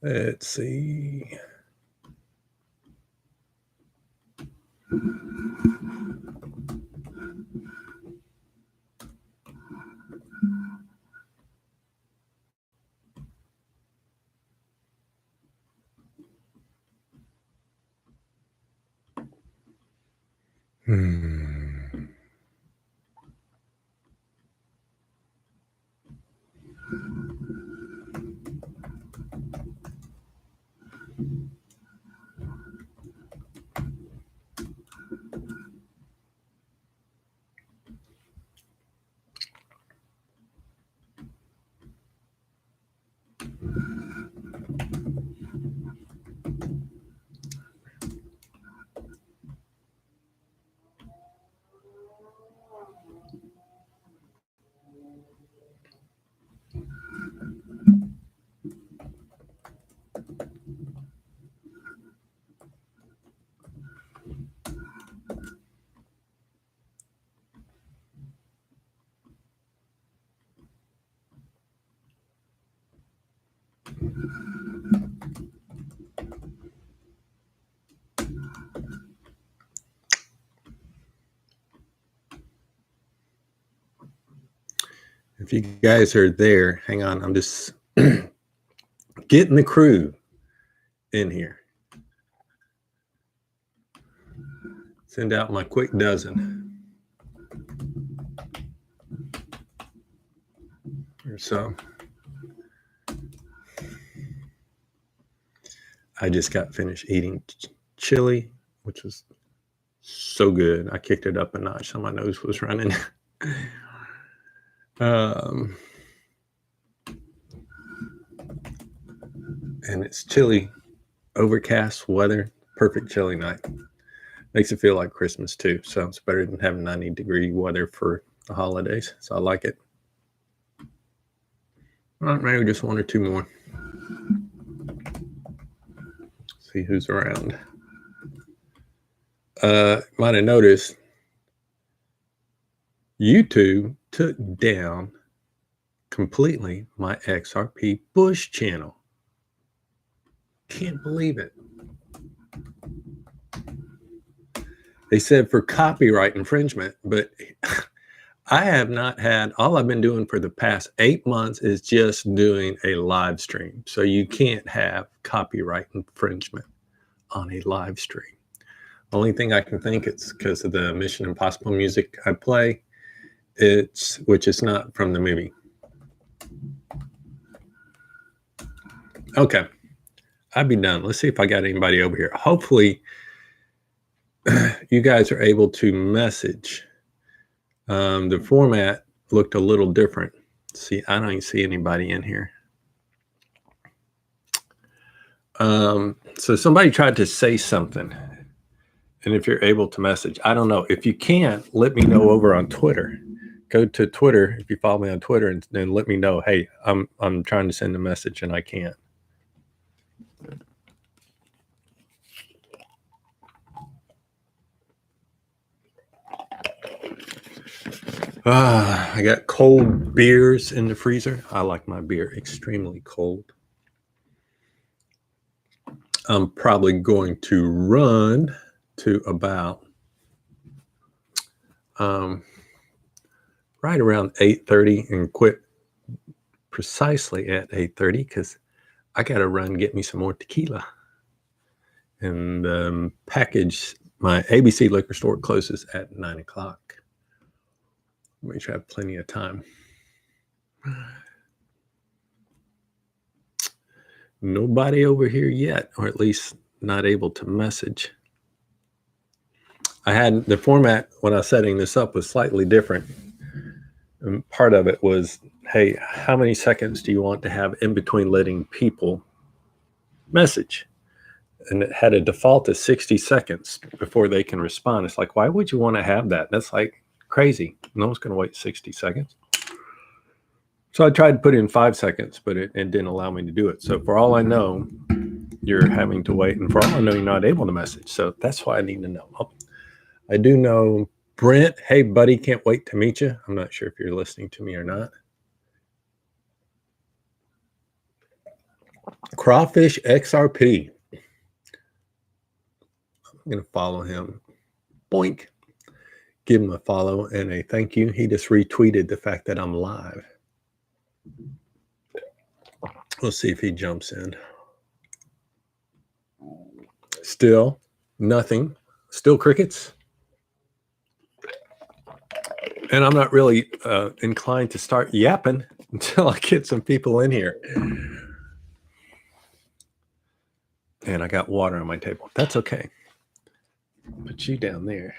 Let's see. If you guys are there, hang on. I'm just getting the crew in here. Send out my quick dozen or so. I just got finished eating chili, which was so good. I kicked it up a notch so my nose was running. And it's chilly, overcast weather, perfect chilly night. Makes it feel like Christmas too. So it's better than having 90-degree weather for the holidays. So I like it. All right, maybe just one or two more. See who's around. Might have noticed YouTube took down completely my XRP Bush channel. Can't believe it. They said for copyright infringement, but I have not had, all I've been doing for the past 8 months is just doing a live stream. So you can't have copyright infringement on a live stream. Only thing I can think it's because of the Mission Impossible music I play, which is not from the movie. Okay, I'll be done. Let's see if I got anybody over here. Hopefully you guys are able to message. The format looked a little different. See, I don't even see anybody in here. So somebody tried to say something. And if you're able to message, I don't know. If you can't, let me know over on Twitter. Go to Twitter if you follow me on Twitter and then let me know, hey, I'm trying to send a message and I can't. I got cold beers in the freezer. I like my beer extremely cold. I'm probably going to run to about right around 8:30 and quit precisely at 8:30 because I got to run get me some more tequila. And package, my ABC liquor store closes at 9 o'clock. Make sure I have plenty of time. Nobody over here yet, or at least not able to message. I had the format when I was setting this up was slightly different. And part of it was, hey, how many seconds do you want to have in between letting people message? And it had a default of 60 seconds before they can respond. It's like, why would you want to have that? That's like crazy. No one's going to wait 60 seconds. So I tried to put in 5 seconds, but it didn't allow me to do it. So for all I know, you're having to wait. And for all I know, you're not able to message. So that's why I need to know. I do know Brent. Hey, buddy, can't wait to meet you. I'm not sure if you're listening to me or not. Crawfish XRP. I'm going to follow him. Boink. Give him a follow and a thank you. He just retweeted the fact that I'm live. We'll see if he jumps in. Still nothing. Still crickets. And I'm not really inclined to start yapping until I get some people in here. And I got water on my table. That's okay. Put you down there.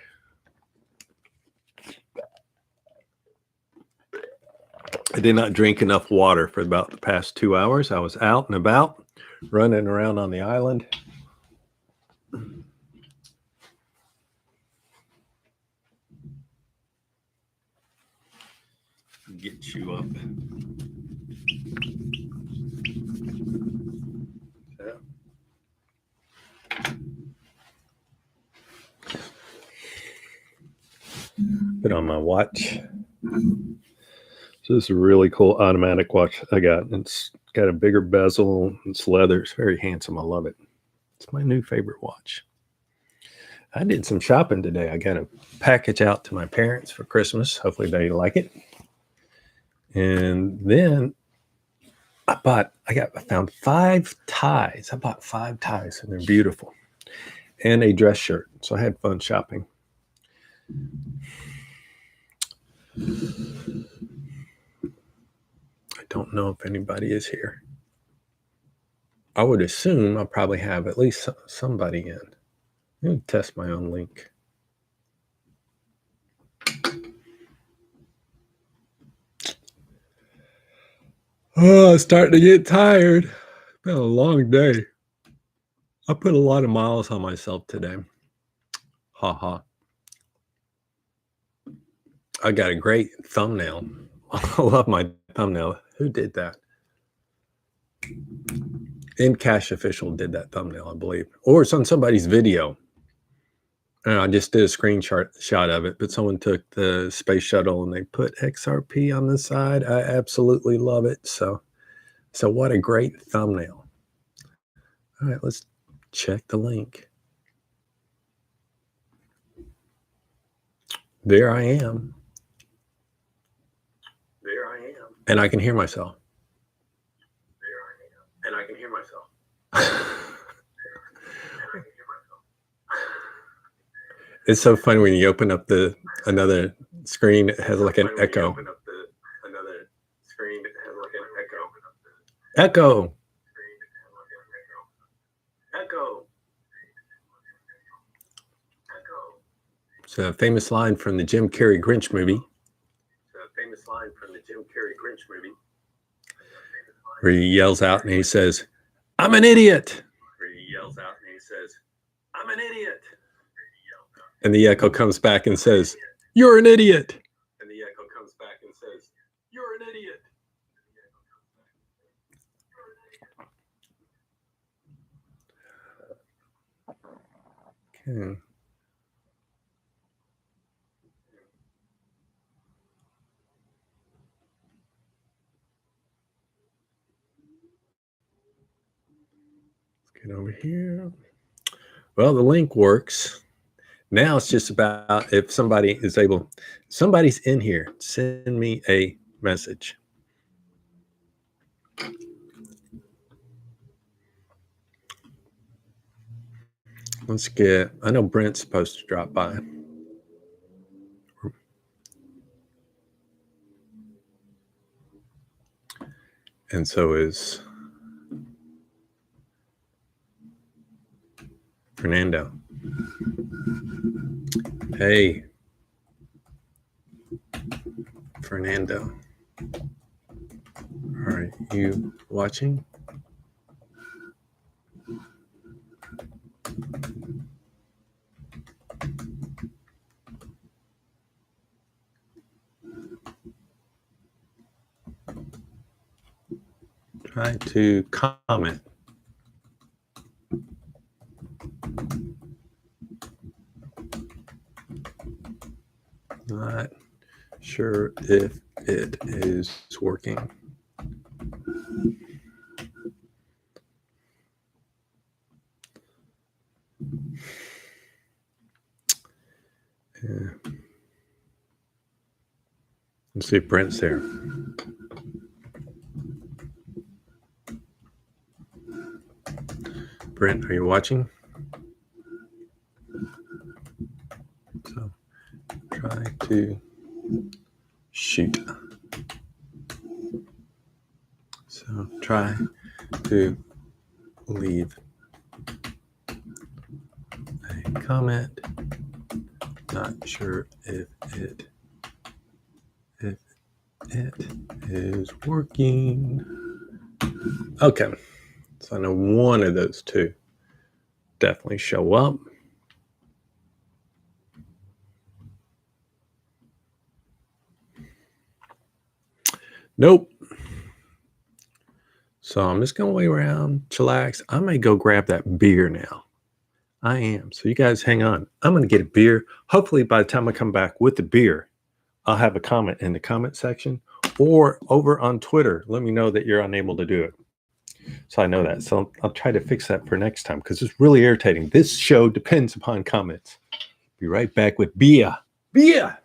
I did not drink enough water for about the past 2 hours. I was out and about, running around on the island. Get you up. Put on my watch. So this is a really cool automatic watch I got. It's got a bigger bezel. It's leather. It's very handsome. I love it. It's my new favorite watch. I did some shopping today. I got a package out to my parents for Christmas. Hopefully they like it. And then I found 5 ties. I bought 5 ties and they're beautiful. And a dress shirt. So I had fun shopping. I don't know if anybody is here. I would assume I'll probably have at least somebody in. Let me test my own link. Oh, I'm starting to get tired. It's been a long day. I put a lot of miles on myself today. Ha ha. I got a great thumbnail. I love my thumbnail. Who did that? InCash Official did that thumbnail, I believe. Or it's on somebody's video. And I just did a screenshot of it, but someone took the space shuttle and they put XRP on the side. I absolutely love it. So what a great thumbnail. All right, let's check the link. There I am. There I am. And I can hear myself. There I am. And I can hear myself. It's so funny when you open up another screen, it has like an echo. Echo. It's a famous line from the Jim Carrey Grinch movie. Where he yells out and he says, "I'm an idiot." And the echo comes back and says, "You're an idiot." And the echo comes back and says, "You're an idiot." Okay. Let's get over here. Well, the link works. Now it's just about if somebody's in here, send me a message. I know Brent's supposed to drop by. And so is Fernando. Hey, Fernando. Are you watching? Try to comment. Not sure if it is working. Yeah. Let's see if Brent's there. Brent, are you watching? So try to shoot. So try to leave a comment. Not sure if it is working. Okay. So I know one of those two definitely show up. Nope. So I'm just going to wait around, chillax. I may go grab that beer now. I am. So you guys hang on. I'm going to get a beer. Hopefully by the time I come back with the beer, I'll have a comment in the comment section or over on Twitter. Let me know that you're unable to do it. So I know that. So I'll try to fix that for next time because it's really irritating. This show depends upon comments. Be right back with beer. Beer.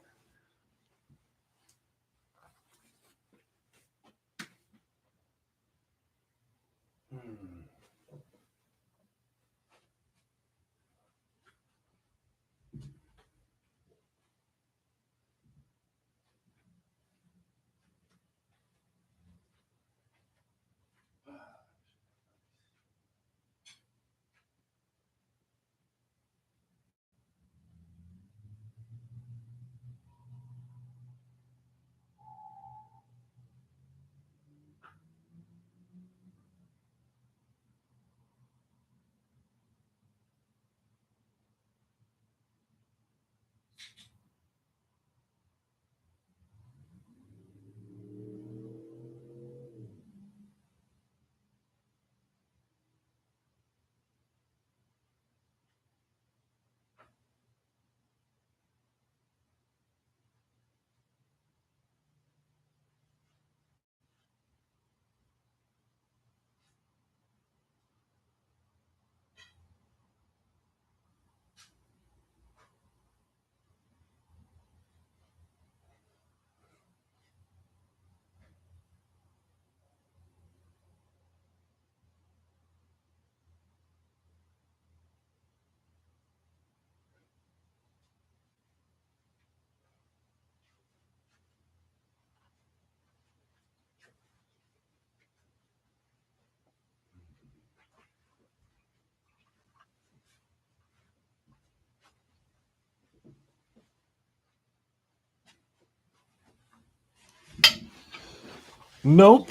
Nope.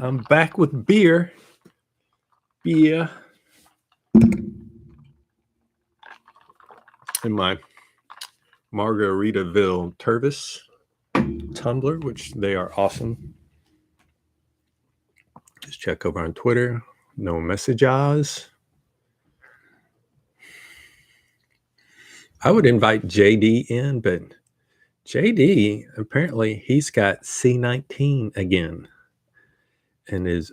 I'm back with beer. Beer. In my Margaritaville Tervis tumbler, which they are awesome. Just check over on Twitter. No messages. I would invite JD in, but JD, apparently he's got C19 again and is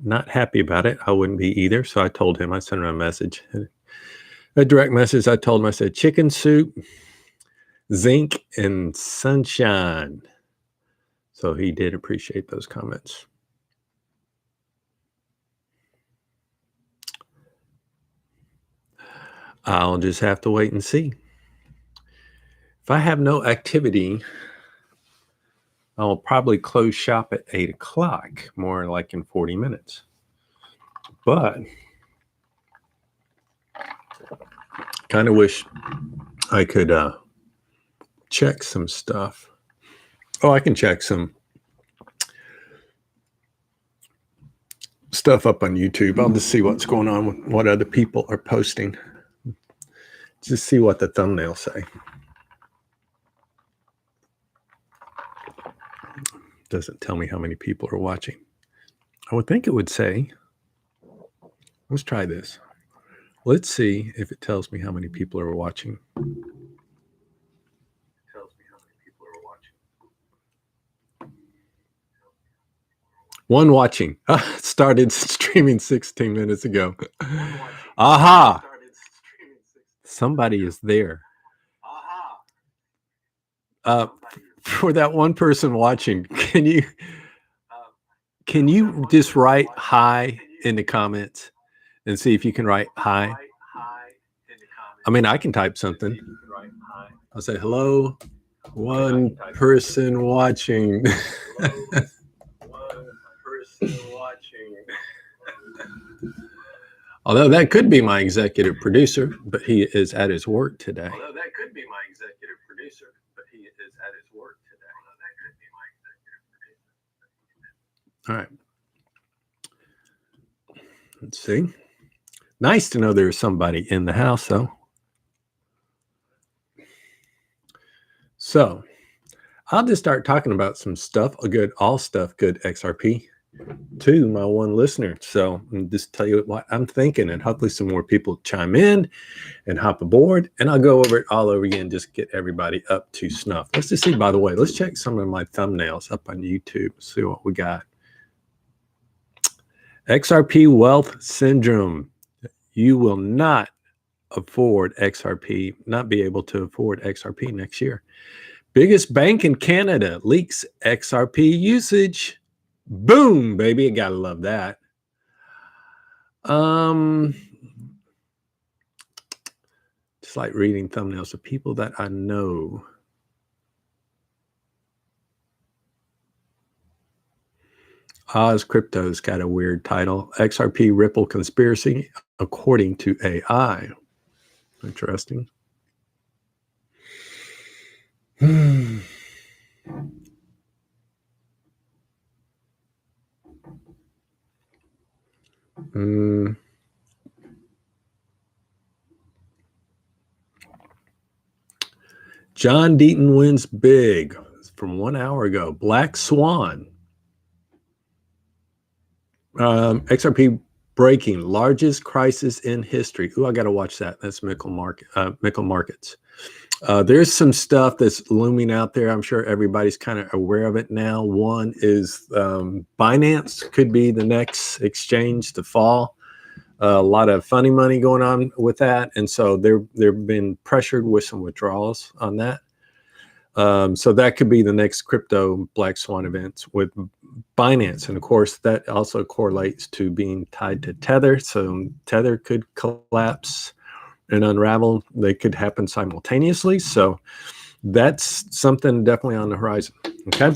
not happy about it. I wouldn't be either. So I told him, I sent him a message, a direct message. I told him, I said, chicken soup, zinc, and sunshine. So he did appreciate those comments. I'll just have to wait and see. If I have no activity, I'll probably close shop at 8 o'clock, more like in 40 minutes. But kind of wish I could check some stuff. Oh, I can check some stuff up on YouTube. I'll just see what's going on with what other people are posting. Just see what the thumbnails say. Doesn't tell me how many people are watching. I would think it would say, let's try this. Let's see if it tells me how many people are watching. One watching. Started streaming 16 minutes ago. Aha. Somebody is there. For that one person watching, can you just write hi in the comments and see if you can write hi? I mean, I can type something. I'll say hello, one person watching. Although that could be my executive producer, but he is at his work today. All right. Let's see. Nice to know there's somebody in the house, though. So I'll just start talking about some stuff, all stuff good XRP to my one listener. So I'll just tell you what I'm thinking, and hopefully some more people chime in and hop aboard, and I'll go over it all over again, just get everybody up to snuff. Let's just see, by the way, let's check some of my thumbnails up on YouTube, see what we got. XRP wealth syndrome. You will not afford XRP, not be able to afford XRP next year. Biggest bank in Canada leaks XRP usage. Boom, baby. I gotta love that. Just like reading thumbnails of people that I know. Oz Crypto's got a weird title. XRP Ripple Conspiracy according to AI. Interesting. John Deaton wins big from 1 hour ago. Black Swan. XRP breaking largest crisis in history. Ooh, I got to watch that. That's Mickle Markets. There's some stuff that's looming out there. I'm sure everybody's kind of aware of it now. One is Binance could be the next exchange to fall. A lot of funny money going on with that, and so they've been pressured with some withdrawals on that. So that could be the next crypto black swan events with Binance, and of course that also correlates to being tied to Tether. So Tether could collapse and unravel. They could happen simultaneously. So that's something definitely on the horizon. Okay.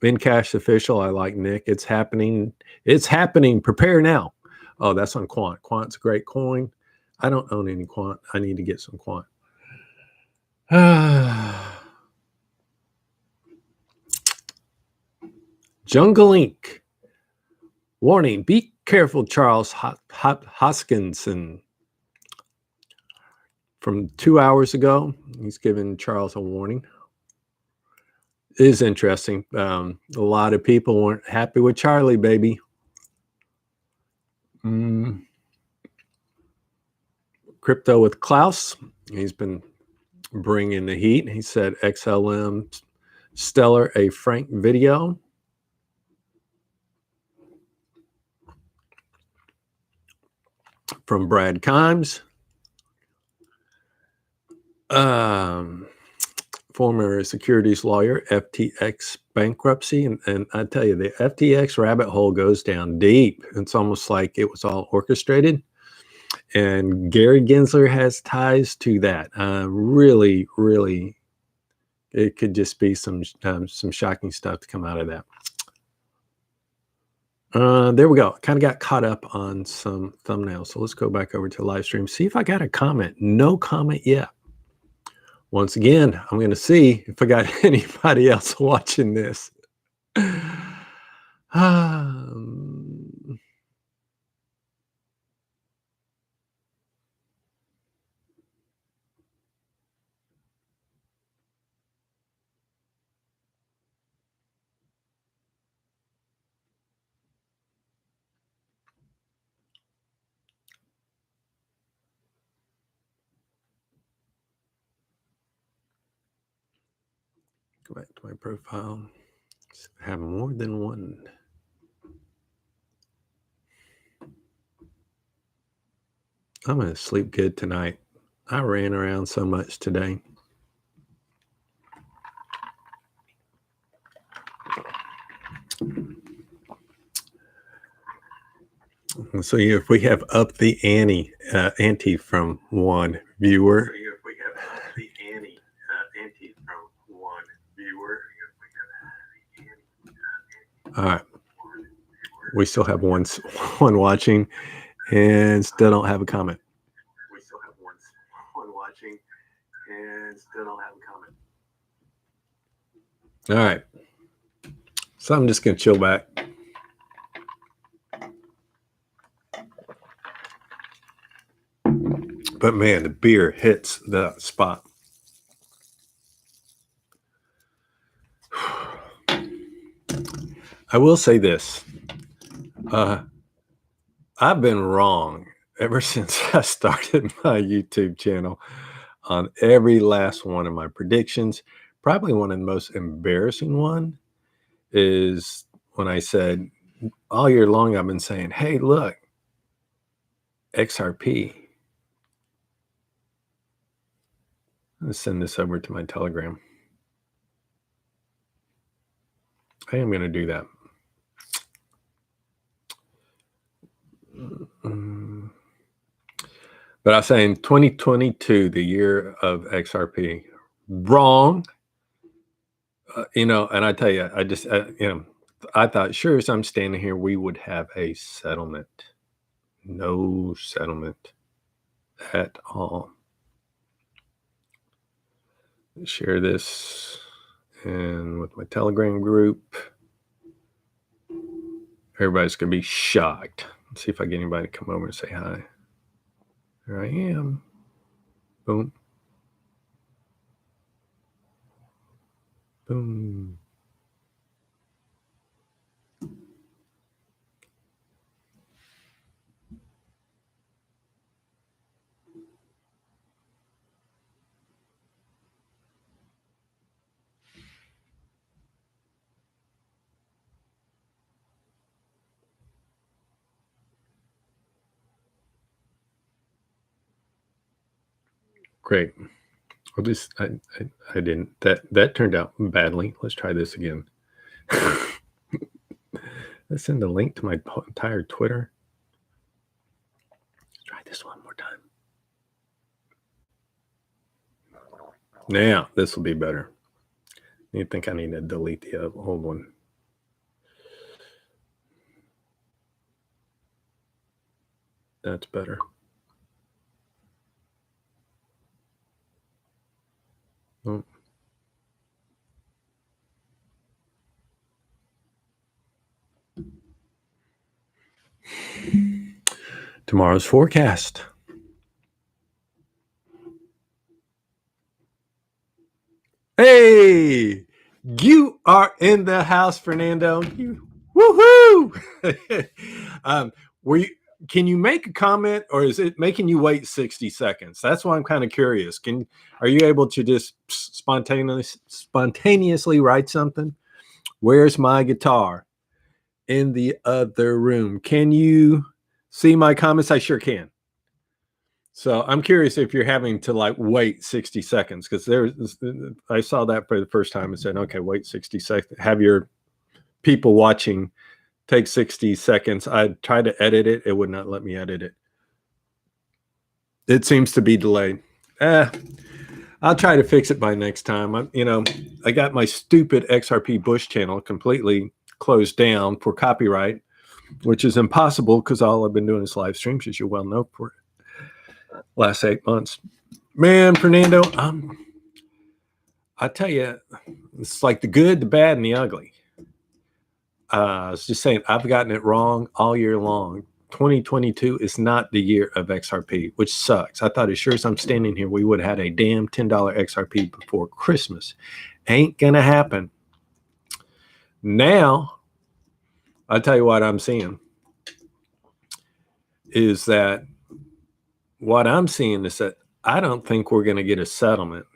In Cash Official, I like Nick. It's happening. It's happening. Prepare now. Oh, that's on Quant. Quant's a great coin. I don't own any Quant. I need to get some Quant. Jungle Inc. Warning, be careful, Charles Hoskinson. From 2 hours ago, he's given Charles a warning. It is interesting. A lot of people weren't happy with Charlie, baby. Crypto with Klaus. He's been bringing the heat. He said XLM Stellar, a Frank video. From Brad Kimes. Former securities lawyer, FTX bankruptcy. And I tell you, the FTX rabbit hole goes down deep. It's almost like it was all orchestrated. And Gary Gensler has ties to that. Really, really, it could just be some shocking stuff to come out of that. There we go. Kind of got caught up on some thumbnails. So let's go back over to live stream. See if I got a comment. No comment yet. Once again, I'm going to see if I got anybody else watching this. Go back to my profile. I have more than one. I'm going to sleep good tonight. I ran around so much today. So if we have up the ante from one viewer. All right. We still have one watching and still don't have a comment. All right. So I'm just going to chill back. But man, the beer hits the spot. I will say this. I've been wrong ever since I started my YouTube channel on every last one of my predictions. Probably one of the most embarrassing one is when I said all year long, I've been saying, hey, look, XRP. Let's send this over to my Telegram. I am going to do that. But I was saying 2022, the year of XRP, wrong. And I tell you, I thought, sure, as I'm standing here, we would have a settlement. No settlement at all. Share this and with my Telegram group. Everybody's going to be shocked. Let's see if I get anybody to come over and say hi. There I am. Boom. Boom. Great. Well, this I didn't. That turned out badly. Let's try this again. Let's send a link to my entire Twitter. Let's try this one more time. Now this will be better. You think I need to delete the old one? That's better. Oh. Tomorrow's forecast. Hey, you are in the house, Fernando. Woohoo! Can you make a comment, or is it making you wait 60 seconds? That's why I'm kind of curious. Are you able to just spontaneously write something? Where's my guitar? In the other room. Can you see my comments? I sure can. So I'm curious if you're having to wait 60 seconds, because I saw that for the first time and said, okay, wait 60 seconds. Have your people watching take 60 seconds. I tried to edit it. It would not let me edit it. It seems to be delayed. I'll try to fix it by next time. I got my stupid XRP Bush channel completely closed down for copyright, which is impossible because all I've been doing is live streams, as you well know, for last 8 months. Man, Fernando, I tell you, it's like the good, the bad, and the ugly. I was just saying, I've gotten it wrong all year long. 2022 is not the year of XRP, which sucks. I thought as sure as I'm standing here, we would have had a damn $10 XRP before Christmas. Ain't gonna happen. Now, I'll tell you what I'm seeing is that what I'm seeing is that I don't think we're going to get a settlement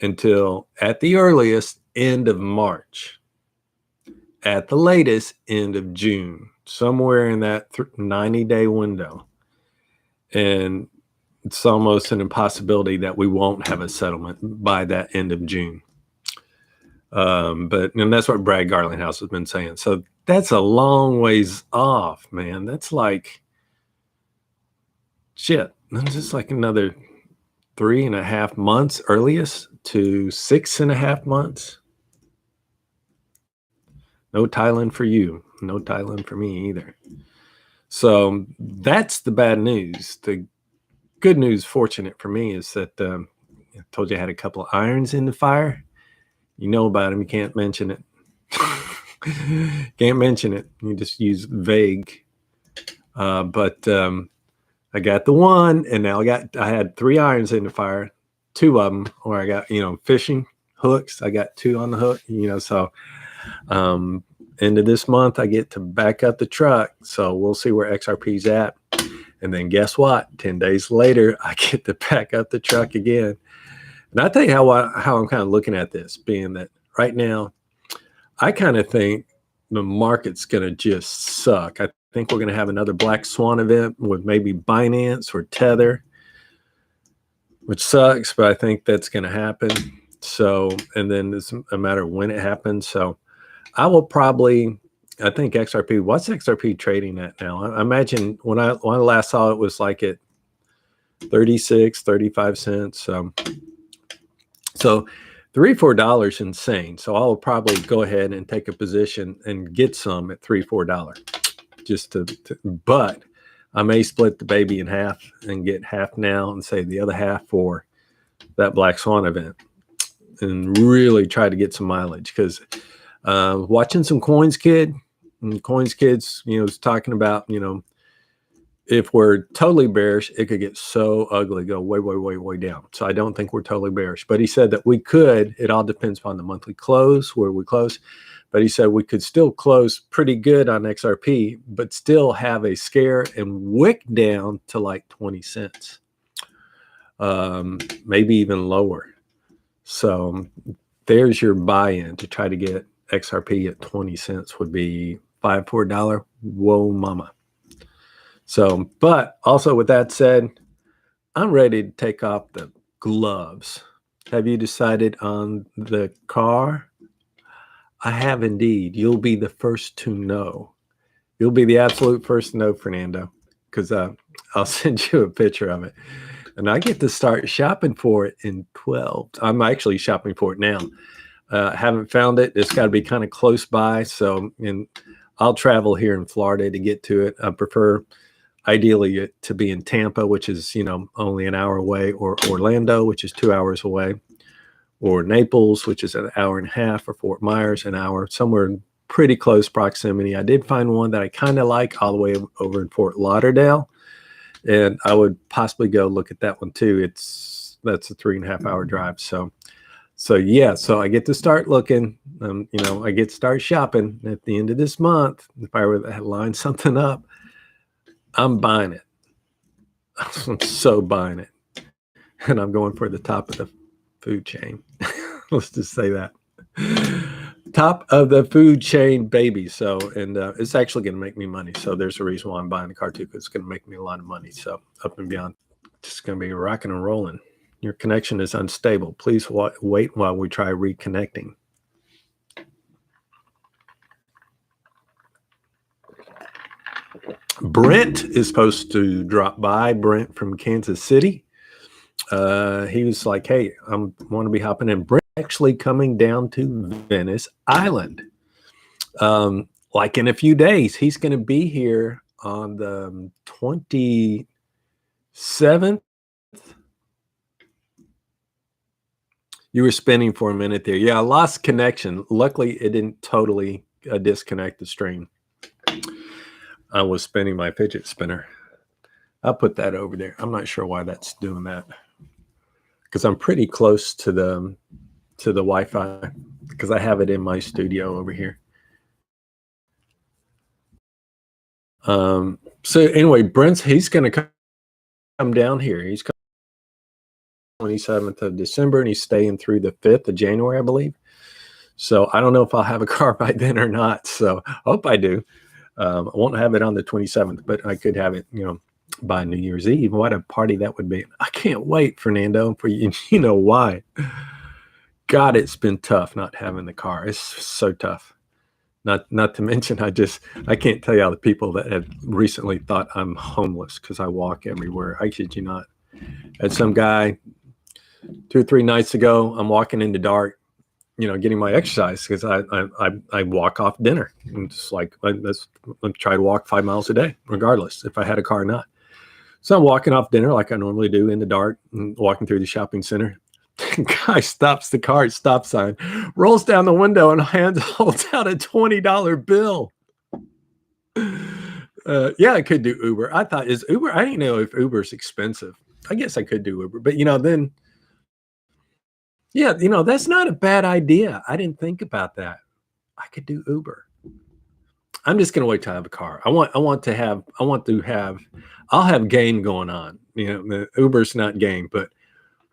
until at the earliest end of March, at the latest end of June, somewhere in that 90-day window. And it's almost an impossibility that we won't have a settlement by that end of June. And that's what Brad Garlinghouse has been saying. So that's a long ways off, man. That's like, shit. That's just like another 3.5 months earliest to 6.5 months. No Thailand for you. No Thailand for me either. So that's the bad news. The good news, fortunate for me, is that I told you I had a couple of irons in the fire. You know about them. You can't mention it. Can't mention it. You just use vague. But I got the one, and now I had 3 irons in the fire, 2 of them, or I got, fishing hooks. I got 2 on the hook, so end of this month, I get to back up the truck. So we'll see where XRP's at. And then guess what? 10 days later, I get to back up the truck again. And I'll tell you how I'm kind of looking at this, being that right now, I kind of think the market's going to just suck. I think we're going to have another black swan event with maybe Binance or Tether, which sucks, but I think that's going to happen. So, and then it's a matter of when it happens. So I will probably, I think XRP, what's XRP trading at now? I imagine when I last saw it was like at 36, 35 cents. So $3-4 is insane. So I'll probably go ahead and take a position and get some at $3-4 just but I may split the baby in half and get half now and say the other half for that Black Swan event and really try to get some mileage, because watching some Coins Kids was talking about, if we're totally bearish, it could get so ugly, go way, way, way, way down. So I don't think we're totally bearish. But he said that we could, it all depends upon the monthly close, where we close. But he said we could still close pretty good on XRP, but still have a scare and wick down to like 20 cents, maybe even lower. So there's your buy-in to try to get XRP at 20 cents would be $5-4. Whoa, mama. So, but also with that said, I'm ready to take off the gloves. Have you decided on the car? I have indeed. You'll be the first to know. You'll be the absolute first to know, Fernando, because I'll send you a picture of it. And I get to start shopping for it in 12. I'm actually shopping for it now. Haven't found it. It's got to be kind of close by. So, and I'll travel here in Florida to get to it. I prefer ideally to be in Tampa, which is, only an hour away, or Orlando, which is 2 hours away, or Naples, which is an hour and a half, or Fort Myers, an hour, somewhere in pretty close proximity. I did find one that I kind of like all the way over in Fort Lauderdale, and I would possibly go look at that one too. That's a 3.5 hour drive. So yeah, so I get to start looking, I get to start shopping at the end of this month. If I were to line something up, I'm buying it. I'm so buying it. And I'm going for the top of the food chain. Let's just say that. Top of the food chain, baby. So, and it's actually going to make me money. So there's a reason why I'm buying the car too, because it's going to make me a lot of money. So up and beyond, just going to be rocking and rolling. Your connection is unstable. Please wait while we try reconnecting. Brent is supposed to drop by. Brent from Kansas City. He was like, hey, I want to be hopping in. Brent actually coming down to Venice Island. Like in a few days. He's going to be here on the 27th. You were spinning for a minute there. Yeah, I lost connection. Luckily, it didn't totally disconnect the stream. I was spinning my fidget spinner. I'll put that over there. I'm not sure why that's doing that, because I'm pretty close to the Wi-Fi, because I have it in my studio over here. So anyway, Brent's, he's going to come down here. He's coming 27th of December, and he's staying through the 5th of January, I believe. So I don't know if I'll have a car by then or not. So I hope I do. I won't have it on the 27th, but I could have it, by New Year's Eve. What a party that would be. I can't wait, Fernando, for you. You know why. God, it's been tough not having the car. It's so tough. Not to mention, I can't tell you all the people that have recently thought I'm homeless because I walk everywhere. I kid you not. Had some guy 2 or 3 nights ago, I'm walking in the dark, getting my exercise because I walk off dinner. I'm just like, I'm try to walk 5 miles a day, regardless if I had a car or not. So I'm walking off dinner like I normally do in the dark and walking through the shopping center. Guy stops the car at stop sign, rolls down the window and holds out a $20 bill. Yeah, I could do Uber. I thought, is Uber? I didn't know if Uber's expensive. I guess I could do Uber, but then, yeah, that's not a bad idea. I didn't think about that. I could do Uber. I'm just gonna wait till I have a car. I'll have game going on. The Uber's not game, but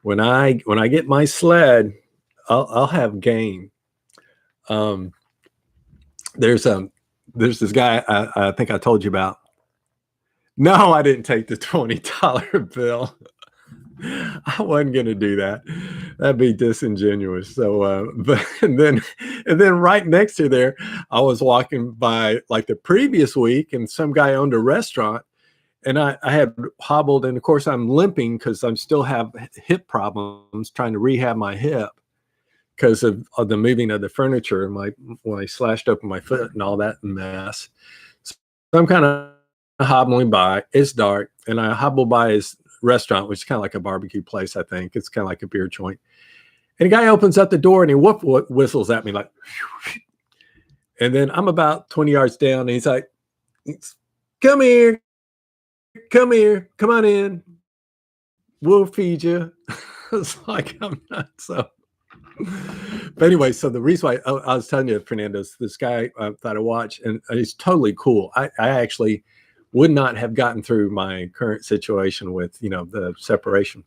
when I get my sled, I'll have game. There's this guy I think I told you about. No, I didn't take the $20 bill. I wasn't gonna do that. That'd be disingenuous. So, and then right next to there, I was walking by like the previous week, and some guy owned a restaurant. And I had hobbled, and of course I'm limping because I still have hip problems, trying to rehab my hip because of the moving of the furniture, when I slashed open my foot and all that mess. So I'm kind of hobbling by. It's dark, and I hobble by his restaurant, which is kind of like a barbecue place. I think it's kind of like a beer joint. And the guy opens up the door and he whistles at me like, and then I'm about 20 yards down, and he's like, "Come here. Come here, come on in. We'll feed you." It's like, I'm not so. But anyway, so the reason why I was telling you, Fernando, this guy that I watch, and he's totally cool. I actually would not have gotten through my current situation with, the separation,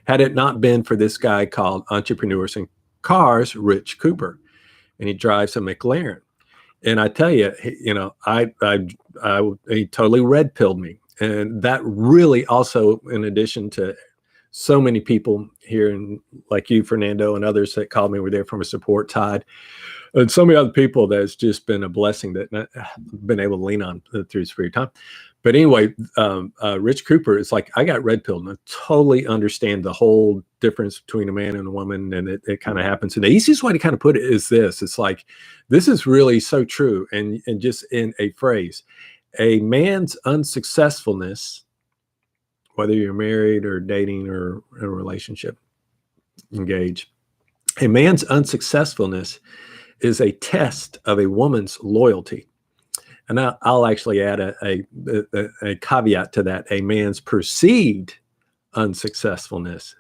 had it not been for this guy called Entrepreneurs in Cars, Rich Cooper, and he drives a McLaren. And I tell you, he totally red pilled me. And that really also, in addition to so many people here, and like you, Fernando, and others that called me, were there from a support tide, and so many other people, that's just been a blessing that I've been able to lean on through this period of time. But anyway, Rich Cooper, it's like, I got red pilled, and I totally understand the whole difference between a man and a woman, and it kind of happens. And the easiest way to kind of put it is this: it's like, this is really so true, and just in a phrase. A man's unsuccessfulness, whether you're married or dating or in a relationship, engaged, a man's unsuccessfulness is a test of a woman's loyalty. And I'll actually add a caveat to that. A man's perceived unsuccessfulness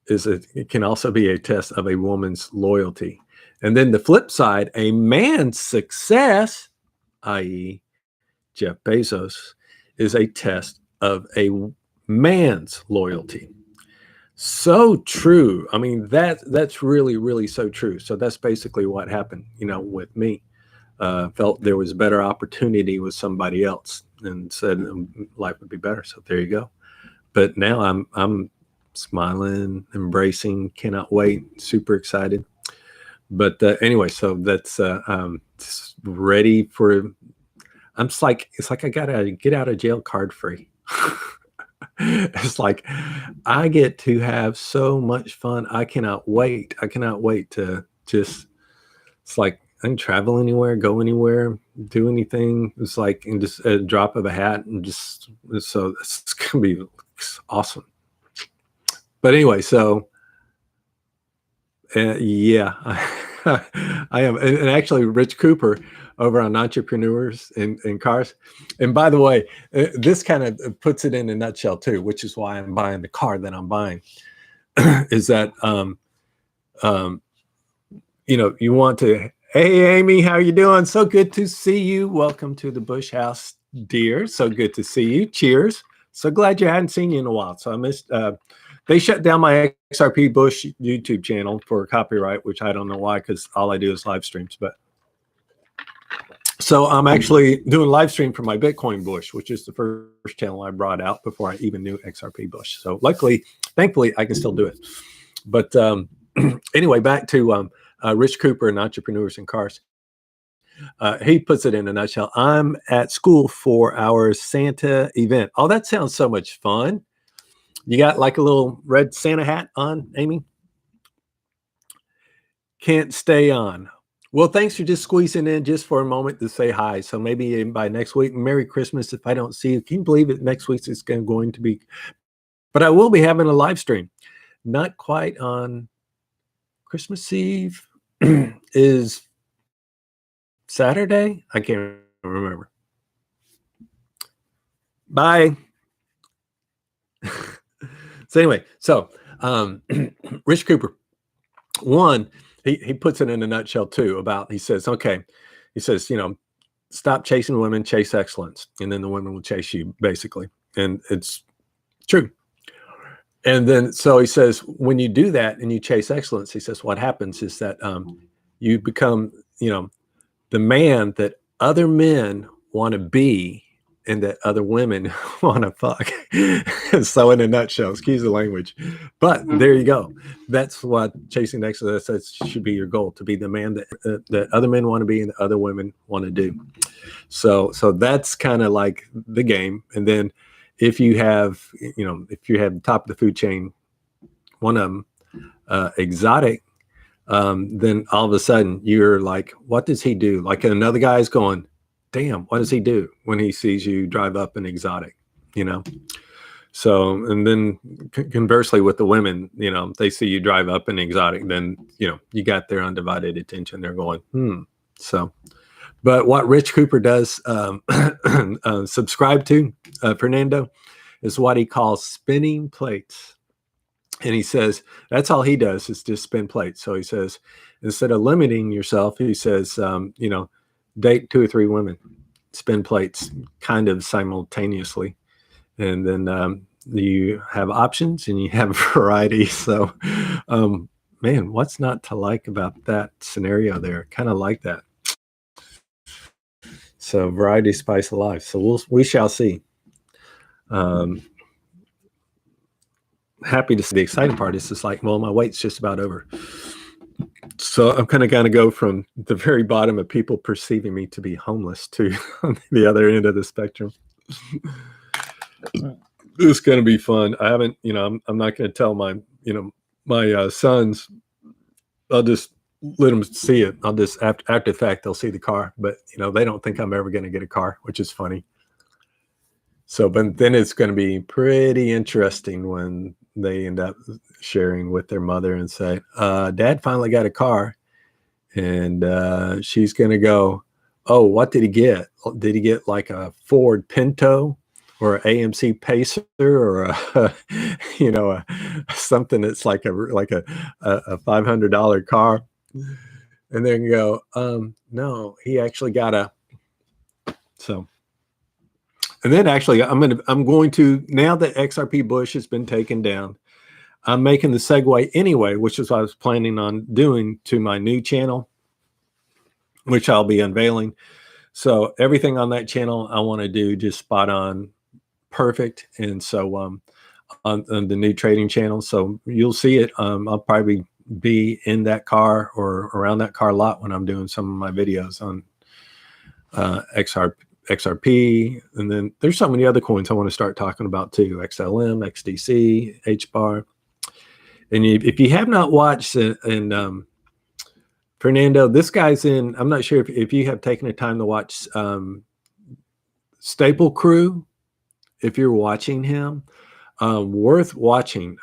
it can also be a test of a woman's loyalty. And then the flip side, a man's success, i.e., Jeff Bezos, is a test of a man's loyalty. So true. I mean, that's really, really so true. So that's basically what happened, with me. Felt there was better opportunity with somebody else, and said life would be better. So there you go. But now I'm smiling, embracing, cannot wait, super excited. But anyway, so that's ready for. It's like I gotta get out of jail card free. It's like I get to have so much fun. I cannot wait. I cannot wait to just. It's like I can travel anywhere, go anywhere, do anything. It's like in just a drop of a hat, and just so it's gonna be awesome. But anyway, so yeah, I am, and actually, Rich Cooper over on Entrepreneurs in Cars. And by the way, this kind of puts it in a nutshell too, which is why I'm buying the car that I'm buying. Is that you want to. Hey, Amy, how you doing? So good to see you. Welcome to the Bush House, dear. So good to see you. Cheers. So glad you hadn't seen you in a while. So I missed. They shut down my XRP Bush YouTube channel for copyright, which I don't know why, because all I do is live streams. But So I'm actually doing live stream for my Bitcoin Bush, which is the first channel I brought out before I even knew XRP Bush. So luckily, thankfully, I can still do it. But anyway, back to Rich Cooper and Entrepreneurs in Cars. He puts it in a nutshell. I'm at school for our Santa event. Oh, that sounds so much fun. You got like a little red Santa hat on, Amy? Can't stay on. Well, thanks for just squeezing in just for a moment to say hi. So maybe by next week, Merry Christmas if I don't see you. Can you believe it? Next week it's going to be, but I will be having a live stream. Not quite on Christmas Eve. Is Saturday? I can't remember. Bye. So anyway, so Rich Cooper, one, he puts it in a nutshell too about, he says, stop chasing women, chase excellence. And then the women will chase you, basically. And it's true. And then, so he says, when you do that and you chase excellence, he says, what happens is that you become, the man that other men want to be and that other women want to fuck. So in a nutshell, excuse the language, but there you go. That's what chasing excellence should be your goal, to be the man that other men want to be and that other women want to do. So that's kind of like the game. And then if you have, if you have the top of the food chain, one of them, exotic, then all of a sudden you're like, what does he do? Like another guy's going, damn, what does he do when he sees you drive up an exotic, So, and then conversely with the women, they see you drive up an exotic, then, you got their undivided attention. They're going, So, but what Rich Cooper does subscribe to, Fernando, is what he calls spinning plates. And he says that's all he does is just spin plates. So he says, instead of limiting yourself, he says, date 2 or 3 women, spin plates kind of simultaneously. And then you have options and you have variety. So, man, what's not to like about that scenario there? Kind of like that. So variety, spice of life. So we shall see. Happy to see. The exciting part is just like, well, my wait's just about over. So I'm kind of going to go from the very bottom of people perceiving me to be homeless to the other end of the spectrum. It's going to be fun. I haven't, I'm not going to tell my, my sons. I'll just let them see it. I'll just after the fact they'll see the car, but they don't think I'm ever going to get a car, which is funny. So, but then it's going to be pretty interesting when they end up sharing with their mother and say, Dad finally got a car. And she's going to go, oh, what did he get? Did he get like a Ford Pinto or an AMC Pacer or something that's like a $500 car? And then go, no, he actually got so. And then actually, I'm going to, now that XRP Bush has been taken down, I'm making the segue anyway, which is what I was planning on doing, to my new channel, which I'll be unveiling. So everything on that channel I want to do just spot on, perfect. And so on the new trading channel, so you'll see it. I'll probably be in that car or around that car lot when I'm doing some of my videos on XRP, and then there's so many other coins I want to start talking about too: XLM, XDC, HBAR. And if you have not watched, and Fernando, this guy's in, I'm not sure if you have taken the time to watch Staple Crew. If you're watching him, worth watching.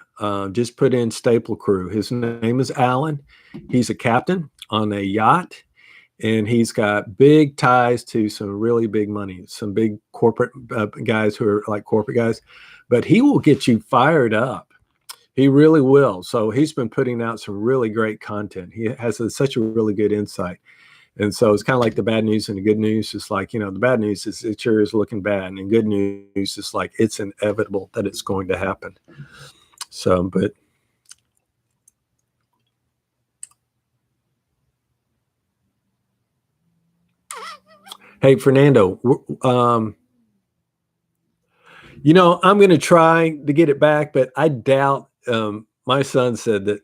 Just put in Staple Crew. His name is Alan. He's a captain on a yacht. And he's got big ties to some really big money, some big corporate guys who are like corporate guys, but he will get you fired up. He really will. So he's been putting out some really great content. He has such a really good insight. And so it's kind of like the bad news and the good news. It's like, the bad news is it sure is looking bad. And good news is like, it's inevitable that it's going to happen. So, but Hey, Fernando, you know, I'm going to try to get it back, but I doubt, my son said that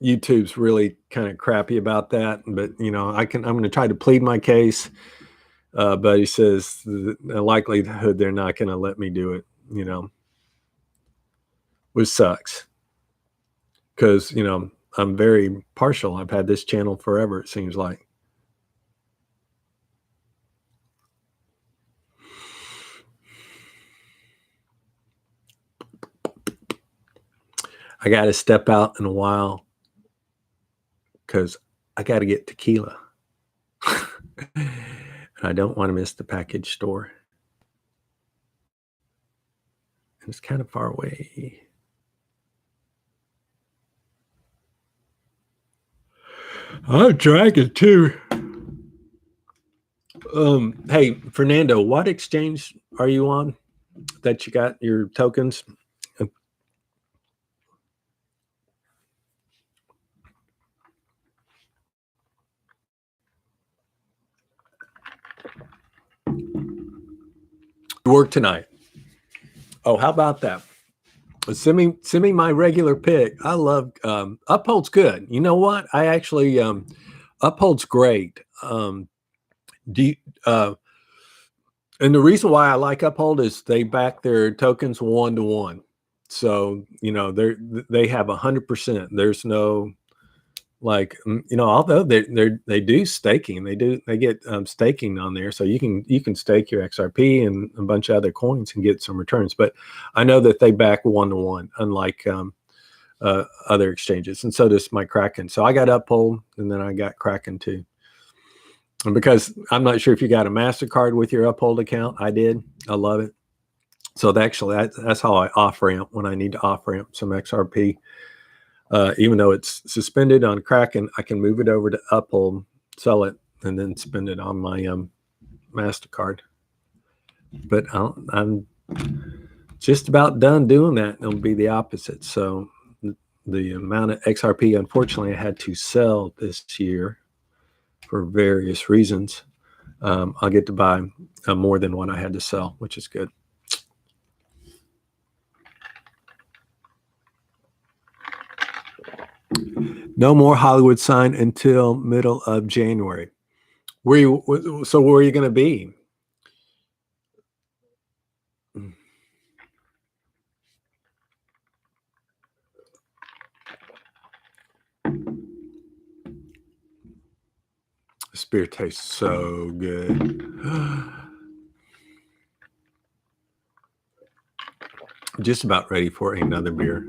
YouTube's really kind of crappy about that, but you know, I'm going to try to plead my case. But he says the likelihood they're not going to let me do it, you know, which sucks because, you know, I'm very partial. I've had this channel forever, it seems like. I got to step out in a while because I got to get tequila. And I don't want to miss the package store. And it's kind of far away. I'm dragging too. Hey, Fernando, what exchange are you on that you got your tokens? Work tonight. Oh, how about that? Send me my regular pick. I love Uphold's good. You know what? I actually Uphold's great. Do you, and the reason why I like Uphold is they back their tokens 1-to-1. So you know they have 100%. There's no like you know, although they do staking, they get staking on there, so you can stake your XRP and a bunch of other coins and get some returns. But I know that they back 1-to-1, unlike other exchanges, and so does my Kraken. So I got Uphold, and then I got Kraken too. And because I'm not sure if you got a MasterCard with your Uphold account, I did. I love it. So that's how I off ramp when I need to off ramp some XRP. Even though it's suspended on Kraken, I can move it over to Uphold, sell it, and then spend it on my MasterCard. But I'm just about done doing that. It'll be the opposite. So the amount of XRP, unfortunately, I had to sell this year for various reasons. I'll get to buy more than what I had to sell, which is good. No more Hollywood sign until middle of January. So where are you going to be? This beer tastes so good. Just about ready for another beer.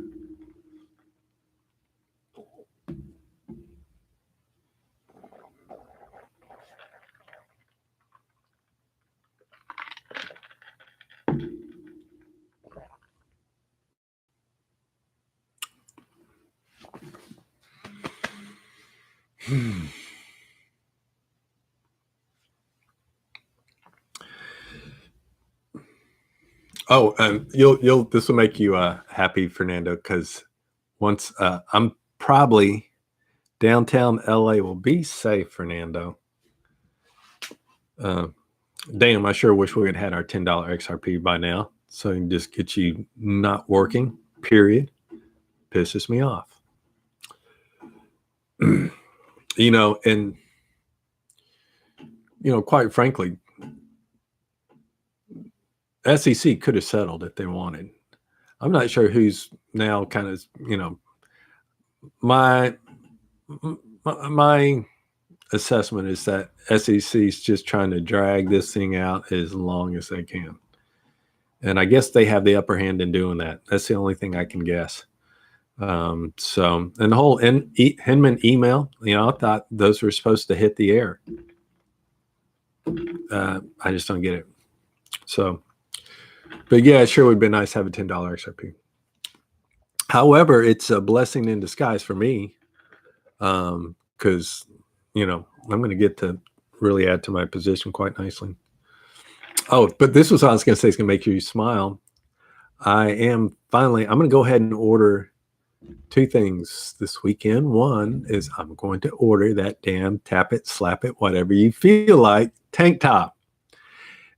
Oh, this will make you happy, Fernando, because once I'm probably downtown LA will be safe, Fernando. Damn, I sure wish we would had our $10 XRP by now, so I can just get you not working. Period. Pisses me off. You know, and you know, quite frankly, SEC could have settled if they wanted. I'm not sure who's now kind of, you know, my assessment is that SEC is just trying to drag this thing out as long as they can. And I guess they have the upper hand in doing that. That's the only thing I can guess. So, and the whole Hinman email, you know, I thought those were supposed to hit the air. I just don't get it. So, but yeah, it sure would be nice to have a $10 XRP. However, it's a blessing in disguise for me, because, you know, I'm going to get to really add to my position quite nicely. Oh, but this was what I was going to say. It's going to make you smile. I'm going to go ahead and order two things this weekend. One is I'm going to order that damn tap it, slap it, whatever you feel like tank top.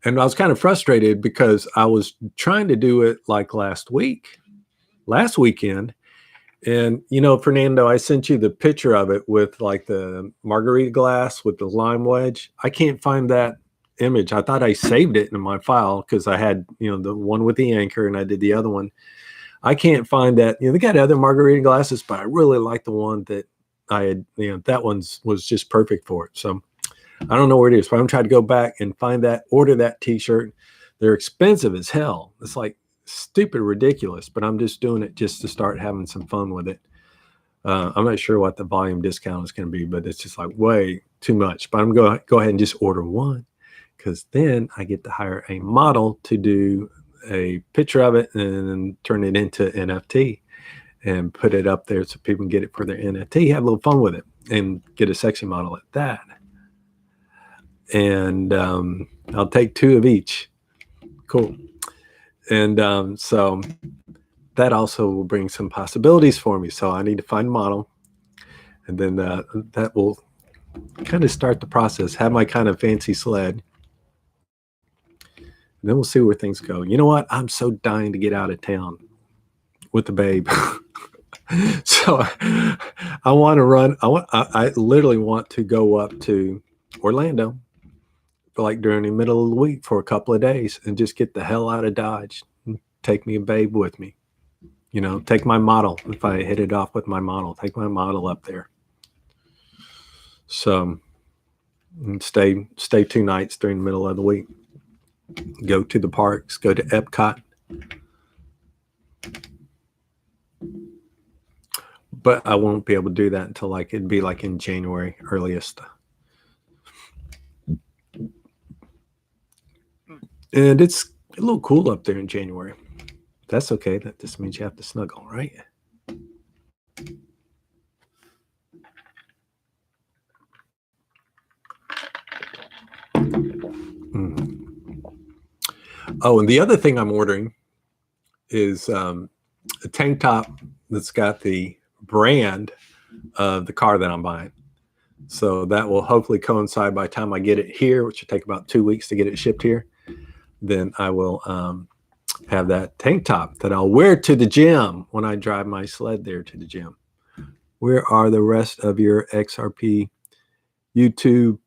And I was kind of frustrated because I was trying to do it like last weekend. And, you know, Fernando, I sent you the picture of it with like the margarita glass with the lime wedge. I can't find that image. I thought I saved it in my file because I had, you know, the one with the anchor and I did the other one. I can't find that. You know, they got other margarita glasses, but I really like the one that I had, you know, that was just perfect for it. So I don't know where it is, but I'm trying to go back and find that, order that t-shirt. They're expensive as hell. It's like stupid ridiculous, but I'm just doing it just to start having some fun with it. I'm not sure what the volume discount is going to be, but it's just like way too much. But I'm going to go ahead and just order one, because then I get to hire a model to do a picture of it and then turn it into NFT and put it up there so people can get it for their NFT, have a little fun with it, and get a sexy model at that. And I'll take two of each. Cool. And so that also will bring some possibilities for me. So I need to find a model, and then that will kind of start the process, have my kind of fancy sled. And then we'll see where things go. You know what? I'm so dying to get out of town with the babe. So I want to run. I literally want to go up to Orlando for like during the middle of the week for a couple of days and just get the hell out of Dodge. Take me a babe with me. You know, take my model. If I hit it off with my model, take my model up there. So stay 2 nights during the middle of the week. Go to the parks, go to Epcot. But I won't be able to do that until like it'd be like in January earliest. And it's a little cool up there in January. That's okay. That just means you have to snuggle, right? Oh, and the other thing I'm ordering is a tank top that's got the brand of the car that I'm buying. So that will hopefully coincide by the time I get it here, which will take about 2 weeks to get it shipped here. Then I will have that tank top that I'll wear to the gym when I drive my sled there to the gym. Where are the rest of your XRP YouTube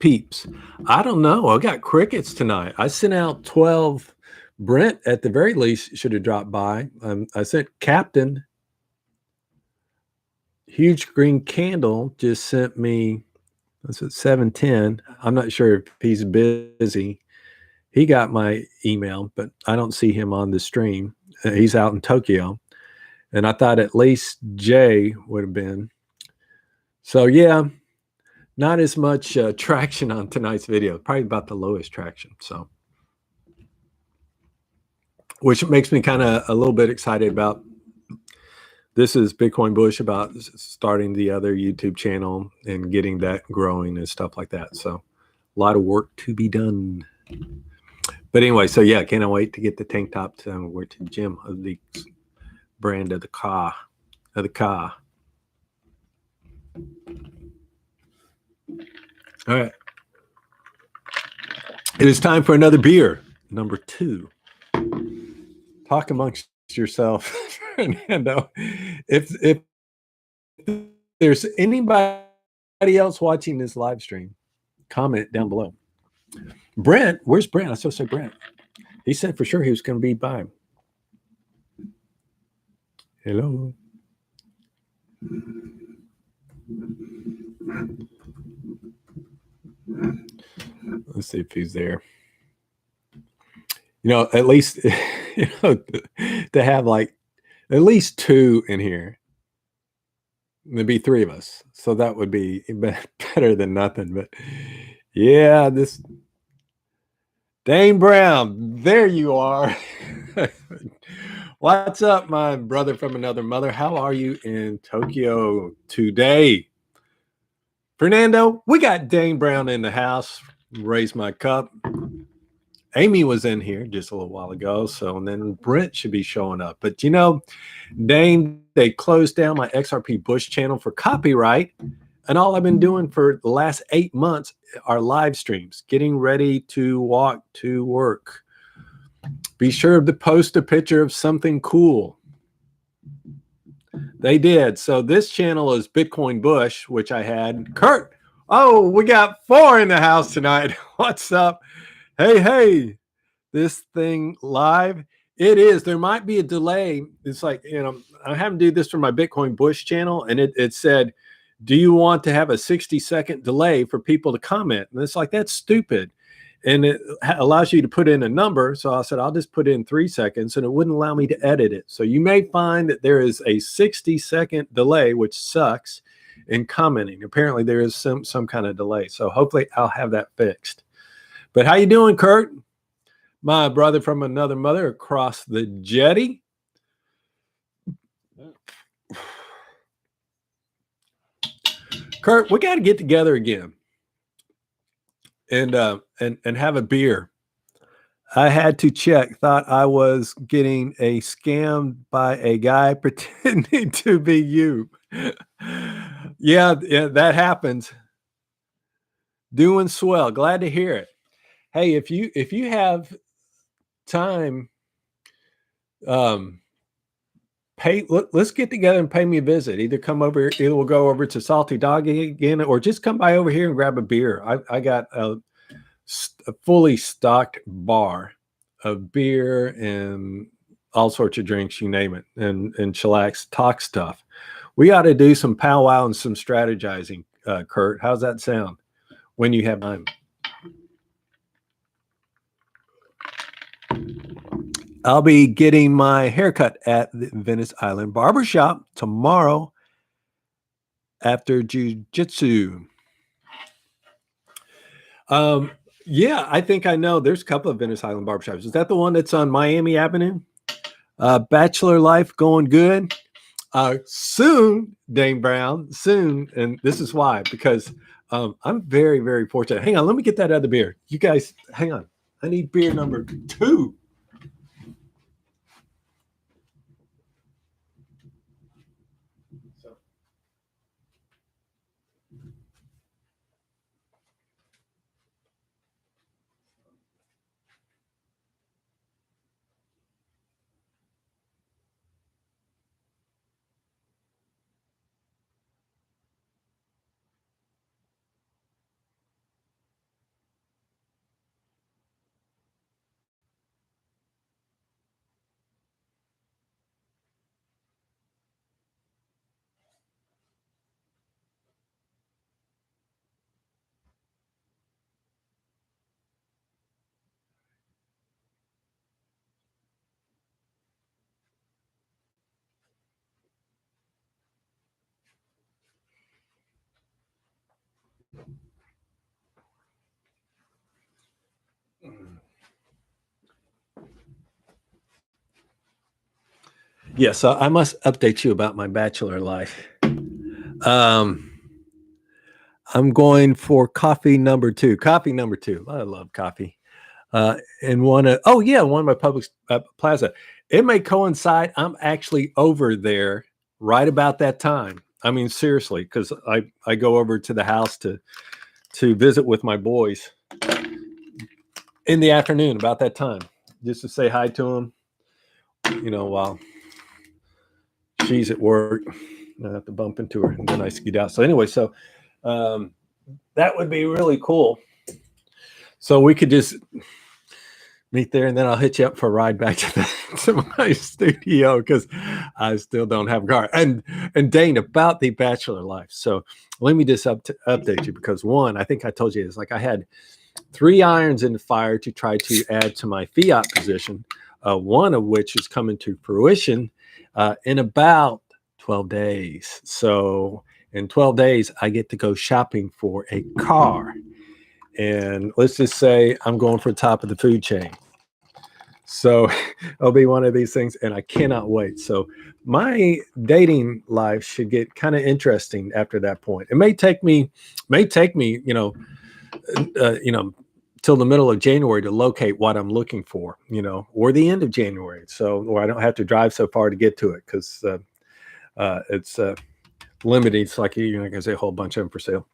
peeps? I don't know. I got crickets tonight. I sent out 12. Brent, at the very least, should have dropped by. I sent Captain. Huge Green Candle just sent me, that's at 7:10. I'm not sure if he's busy. He got my email, but I don't see him on the stream. He's out in Tokyo. And I thought at least Jay would have been. So yeah, not as much traction on tonight's video. Probably about the lowest traction. So, which makes me kind of a little bit excited about. This is Bitcoin Bush, about starting the other YouTube channel and getting that growing and stuff like that. So a lot of work to be done. But anyway, so yeah, can't wait to get the tank top to wear to the gym of the brand of the car. All right. It is time for another beer, number 2. Talk amongst yourself, Fernando. If there's anybody else watching this live stream, comment down below. Brent, where's Brent? I still say Brent. He said for sure he was going to be by. Hello. Let's see if he's there. You know, at least, you know, to have like at least 2 in here. There'd be 3 of us. So that would be better than nothing. But yeah, this Dane Brown, there you are. What's up, my brother from another mother? How are you in Tokyo today? Fernando, we got Dane Brown in the house. Raise my cup. Amy was in here just a little while ago. So, and then Brent should be showing up. But you know, Dane, they closed down my XRP Bush channel for copyright. And all I've been doing for the last 8 months are live streams, getting ready to walk to work. Be sure to post a picture of something cool. They did. So this channel is Bitcoin Bush, which I had. Kurt, oh, we got 4 in the house tonight. What's up? Hey, this thing live. It is. There might be a delay. It's like, you know, I haven't do this for my Bitcoin Bush channel, and it said, do you want to have a 60-second delay for people to comment? And it's like, that's stupid. And it allows you to put in a number. So I said, I'll just put in 3 seconds, and it wouldn't allow me to edit it. So you may find that there is a 60-second delay, which sucks, in commenting. Apparently there is some kind of delay. So hopefully I'll have that fixed. But how you doing, Kurt? My brother from another mother across the jetty. Kurt, we got to get together again and have a beer. I had to check, thought I was getting scammed by a guy pretending to be you. Yeah, that happens. Doing swell. Glad to hear it. Hey, if you have time, let's get together and pay me a visit. Either come over here, either we'll go over to Salty Dog again, or just come by over here and grab a beer. I got a fully stocked bar of beer and all sorts of drinks, you name it, and chillax, talk stuff. We ought to do some powwow and some strategizing, Kurt. How's that sound when you have time? I'll be getting my haircut at the Venice Island Barbershop tomorrow after jiu-jitsu. Yeah, I think I know. There's a couple of Venice Island barbershops. Is that the one that's on Miami Avenue? Bachelor life going good. Soon, Dane Brown, soon. And this is why, because I'm very, very fortunate. Hang on, let me get that other beer. You guys, hang on. I need beer number 2. Yes, so I must update you about my bachelor life. I'm going for coffee number 2. Coffee number 2. I love coffee. And one of my public plaza. It may coincide. I'm actually over there right about that time. I mean, seriously, because I go over to the house to visit with my boys in the afternoon about that time, just to say hi to them. You know, while she's at work, I have to bump into her and then I skeet out. So anyway, that would be really cool. So we could just meet there, and then I'll hit you up for a ride back to my studio, because I still don't have a car. And Dane, about the bachelor life. So let me just update you, because one, I think I told you, it's like I had 3 irons in the fire to try to add to my fiat position, one of which is coming to fruition in about 12 days. So in 12 days, I get to go shopping for a car. And let's just say I'm going for the top of the food chain. So it'll be one of these things, and I cannot wait. So my dating life should get kind of interesting after that point. It may take me, 2 till the middle of January to locate what I'm looking for, you know, or the end of January. So, or I don't have to drive so far to get to it because it's limited. It's like, you know, there's a whole bunch of them for sale.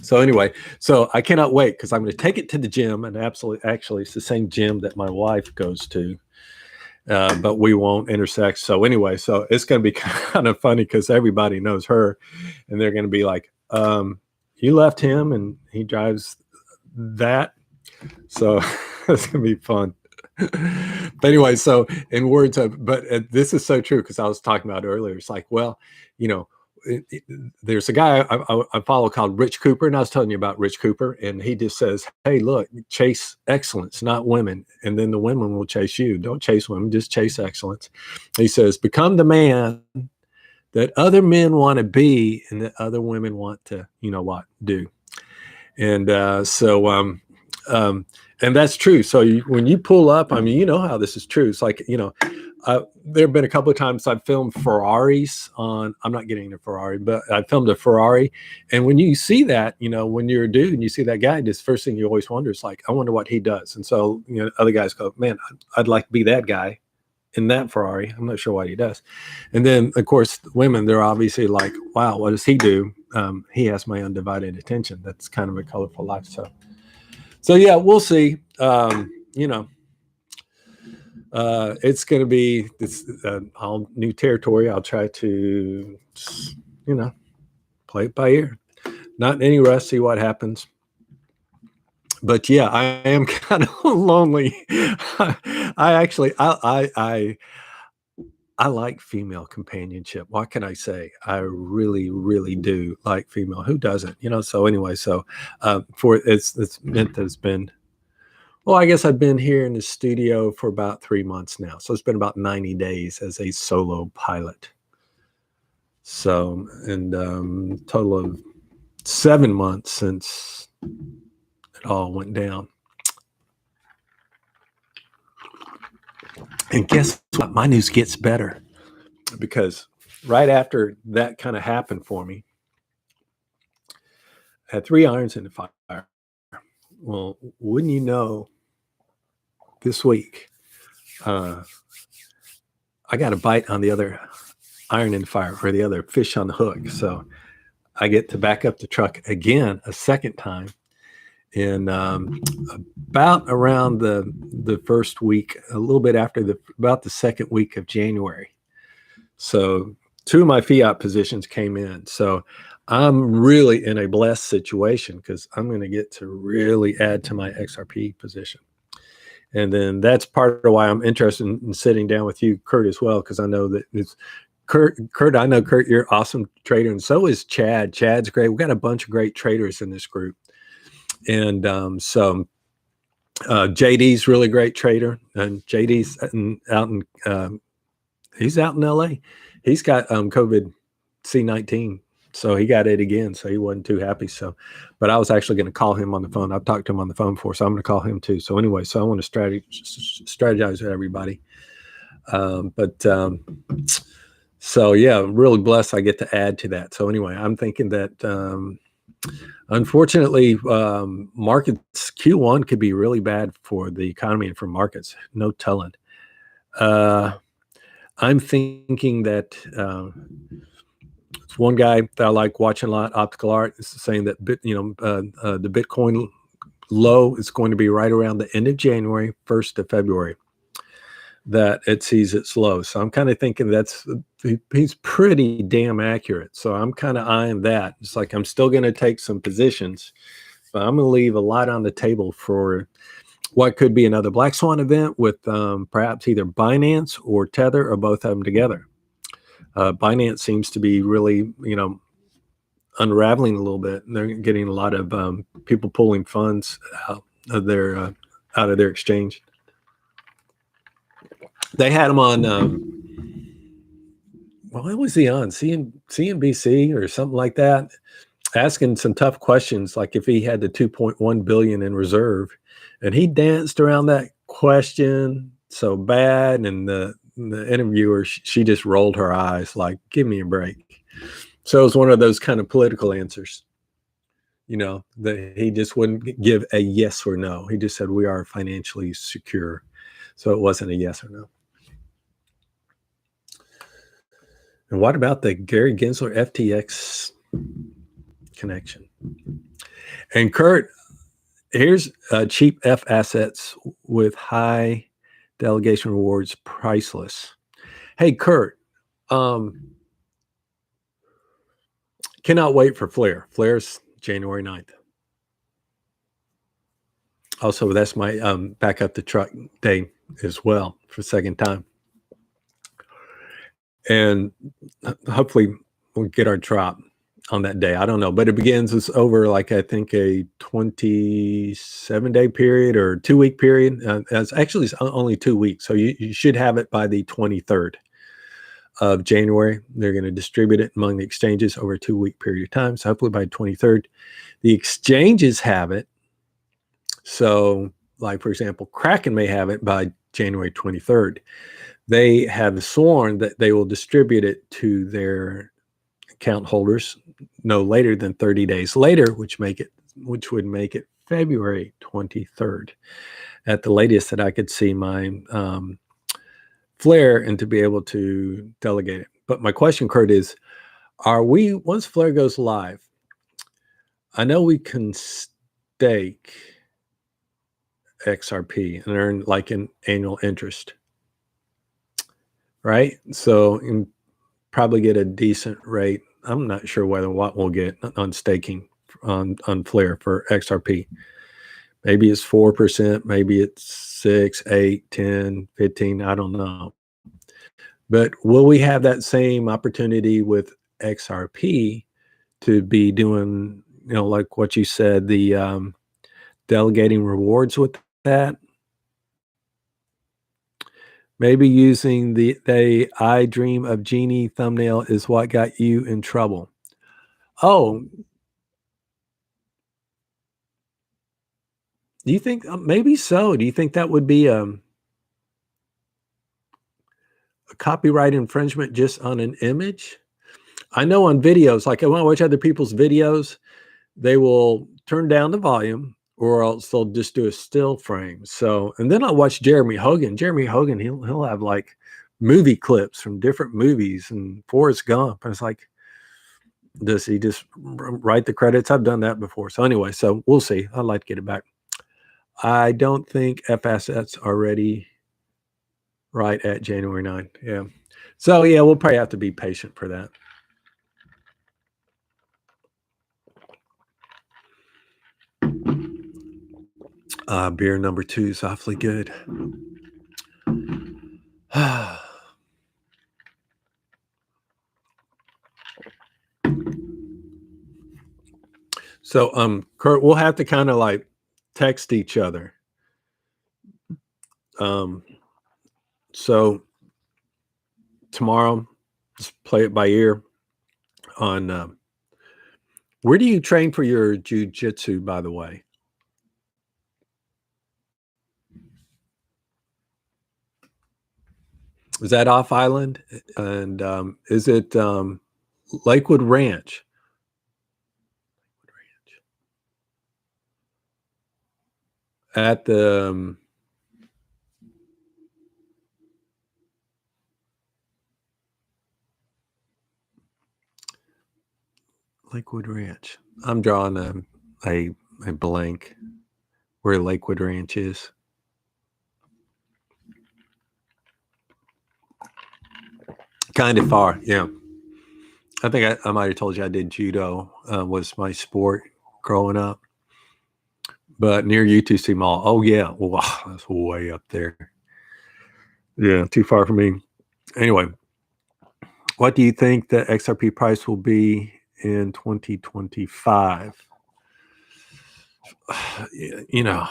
So anyway, so I cannot wait because I'm going to take it to the gym, and actually it's the same gym that my wife goes to, but we won't intersect. So anyway, so it's going to be kind of funny because everybody knows her, and they're going to be like, you left him and he drives that. So it's going to be fun. But anyway, so in words of, but this is so true because I was talking about earlier. It's like, well, you know, there's a guy I follow called Rich Cooper, and I was telling you about Rich Cooper, and he just says, hey, look, chase excellence, not women, and then the women will chase you. Don't chase women, just chase excellence. He says, become the man that other men want to be and that other women want to, you know what, do. And and that's true. So when you pull up, I mean, you know how this is true. It's like, you know, there have been a couple of times I've filmed Ferraris on, I'm not getting a Ferrari, but I filmed a Ferrari. And when you see that, you know, when you're a dude and you see that guy, this first thing you always wonder is like, I wonder what he does. And so, you know, other guys go, man, I'd like to be that guy in that Ferrari. I'm not sure what he does. And then of course, women, they're obviously like, wow, what does he do? He has my undivided attention. That's kind of a colorful life. So yeah, we'll see. You know, it's going to be this all new territory. I'll try to, you know, play it by ear. Not in any rush. See what happens. But yeah, I am kind of lonely. I like female companionship. What can I say? I really, really do like female. Who doesn't? You know. So anyway, so it's meant that it's been. Well, I guess I've been here in the studio for about 3 months now. So it's been about 90 days as a solo pilot. So, and total of 7 months since it all went down. And guess what? My news gets better because right after that kind of happened for me, I had 3 irons in the fire. Well, wouldn't you know, this week, I got a bite on the other iron in the fire, or the other fish on the hook. So I get to back up the truck again a second time. And about around the first week, a little bit after about the second week of January. So 2 of my fiat positions came in. So I'm really in a blessed situation because I'm going to get to really add to my XRP position. And then that's part of why I'm interested in sitting down with you, Kurt, as well, because I know that it's Kurt, I know, Kurt, you're an awesome trader, and so is Chad. Chad's great. We've got a bunch of great traders in this group. And so JD's really great trader, and JD's he's out in LA. He's got COVID C19, so he got it again. So he wasn't too happy. So, but I was actually going to call him on the phone. I've talked to him on the phone before, so I'm going to call him too. So anyway, so I want to strategize with everybody. So yeah, really blessed I get to add to that. So anyway, I'm thinking that unfortunately, markets Q1 could be really bad for the economy and for markets. No telling. I'm thinking that it's one guy that I like watching a lot, Optical Art, is saying that the Bitcoin low is going to be right around the end of January, 1st of February, that it sees its low. So I'm kind of thinking he's pretty damn accurate. So I'm kind of eyeing that. It's like I'm still going to take some positions, but I'm going to leave a lot on the table for what could be another black swan event with perhaps either Binance or Tether or both of them together. Binance seems to be really, unraveling a little bit. They're getting a lot of people pulling funds out of their exchange. They had him on, what was he on? CNBC or something like that, asking some tough questions, like if he had the 2.1 billion in reserve, and he danced around that question so bad. And the interviewer, she just rolled her eyes like, give me a break. So it was one of those kind of political answers. you know, that he just wouldn't give a yes or no. He just said, we are financially secure. So it wasn't a yes or no. And what about the Gary Gensler FTX connection? And Kurt, here's cheap F assets with high delegation rewards, priceless. Hey, Kurt, cannot wait for Flare. Flare's January 9th. Also, that's my back up the truck day as well for second time. And hopefully we'll get our drop on that day. I don't know, but it begins, it's over like, I think a 27-day period or 2-week period. It's actually only 2 weeks. So you should have it by the 23rd of January. They're going to distribute it among the exchanges over a 2-week period of time. So hopefully by 23rd, the exchanges have it. So like, for example, Kraken may have it by January 23rd. They have sworn that they will distribute it to their account holders no later than 30 days later, which would make it February 23rd at the latest that I could see my Flare and to be able to delegate it. But my question, Kurt, is, once Flare goes live, I know we can stake XRP and earn like an annual interest, right? So you probably get a decent rate. I'm not sure what we'll get on staking on Flare for XRP. Maybe it's 4%, maybe it's 6, 8, 10, 15, I don't know. But will we have that same opportunity with XRP to be doing, you know, like what you said, the delegating rewards with that? Maybe using the I Dream of Genie thumbnail is what got you in trouble. Oh, do you think maybe so? Do you think that would be a copyright infringement just on an image? I know on videos, like when I watch other people's videos, they will turn down the volume or else they'll just do a still frame. So, and then I watch Jeremy Hogan. Jeremy Hogan, he'll have like movie clips from different movies and Forrest Gump. And it's like, does he just write the credits? I've done that before. So anyway, so we'll see. I'd like to get it back. I don't think F assets are ready right at January 9th. Yeah. So yeah, we'll probably have to be patient for that. Beer number 2 is awfully good. So, Kurt, we'll have to kind of like text each other. So tomorrow, just play it by ear on, where do you train for your jiu-jitsu, by the way? Is that off island? And is it Lakewood Ranch? At the Lakewood Ranch. I'm drawing a blank where Lakewood Ranch is. Kind of far, yeah. I think I might have told you I did judo, was my sport growing up. But near UTC Mall. Oh, yeah. Wow, that's way up there. Yeah, too far for me. Anyway, what do you think the XRP price will be in 2025? You know,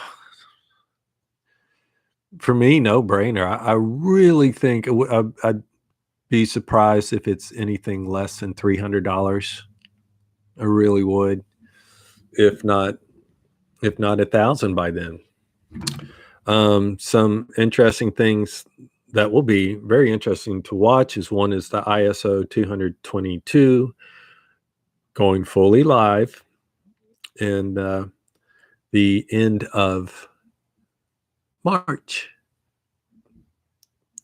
for me, no brainer. I really think I'd be surprised if it's anything less than $300. I really would, if not 1,000 by then. Some interesting things that will be very interesting to watch is one is the ISO 222 going fully live in the end of March.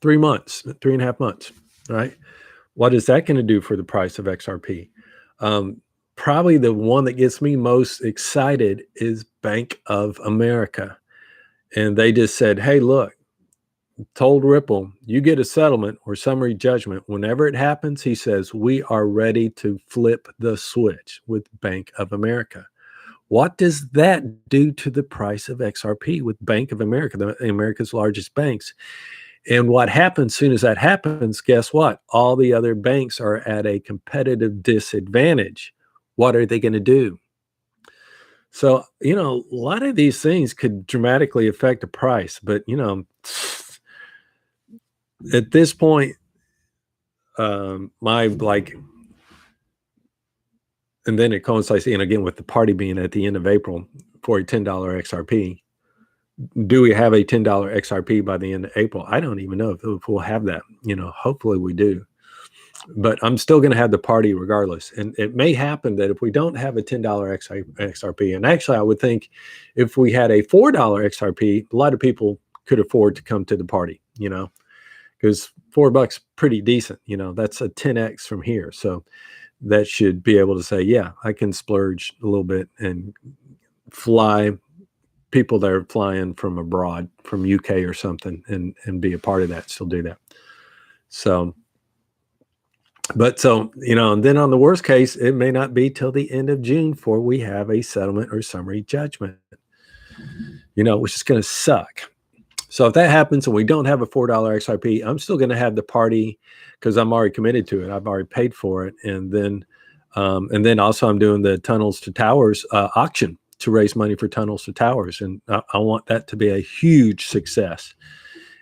3 months, 3.5 months, right? What is that going to do for the price of XRP? Probably the one that gets me most excited is Bank of America. And they just said, hey, look, told Ripple, you get a settlement or summary judgment. Whenever it happens, he says, we are ready to flip the switch with Bank of America. What does that do to the price of XRP with Bank of America, America's largest banks? And what happens as soon as that happens, guess what? All the other banks are at a competitive disadvantage. What are they going to do? So, a lot of these things could dramatically affect the price. But, at this point, and then it coincides, again, with the party being at the end of April for a $10 XRP. Do we have a $10 XRP by the end of April? I don't even know if we'll have that. Hopefully we do. But I'm still going to have the party regardless. And it may happen that if we don't have a $10 XRP, and actually I would think if we had a $4 XRP, a lot of people could afford to come to the party, because $4 pretty decent. That's a 10x from here. So that should be able to say, yeah, I can splurge a little bit and fly people that are flying from abroad, from UK or something, and be a part of that, still do that. So, and then on the worst case, it may not be till the end of June before we have a settlement or summary judgment, which is going to suck. So if that happens and we don't have a $4 XRP, I'm still going to have the party because I'm already committed to it. I've already paid for it. And then also I'm doing the Tunnels to Towers auction to raise money for Tunnels to Towers. And I want that to be a huge success.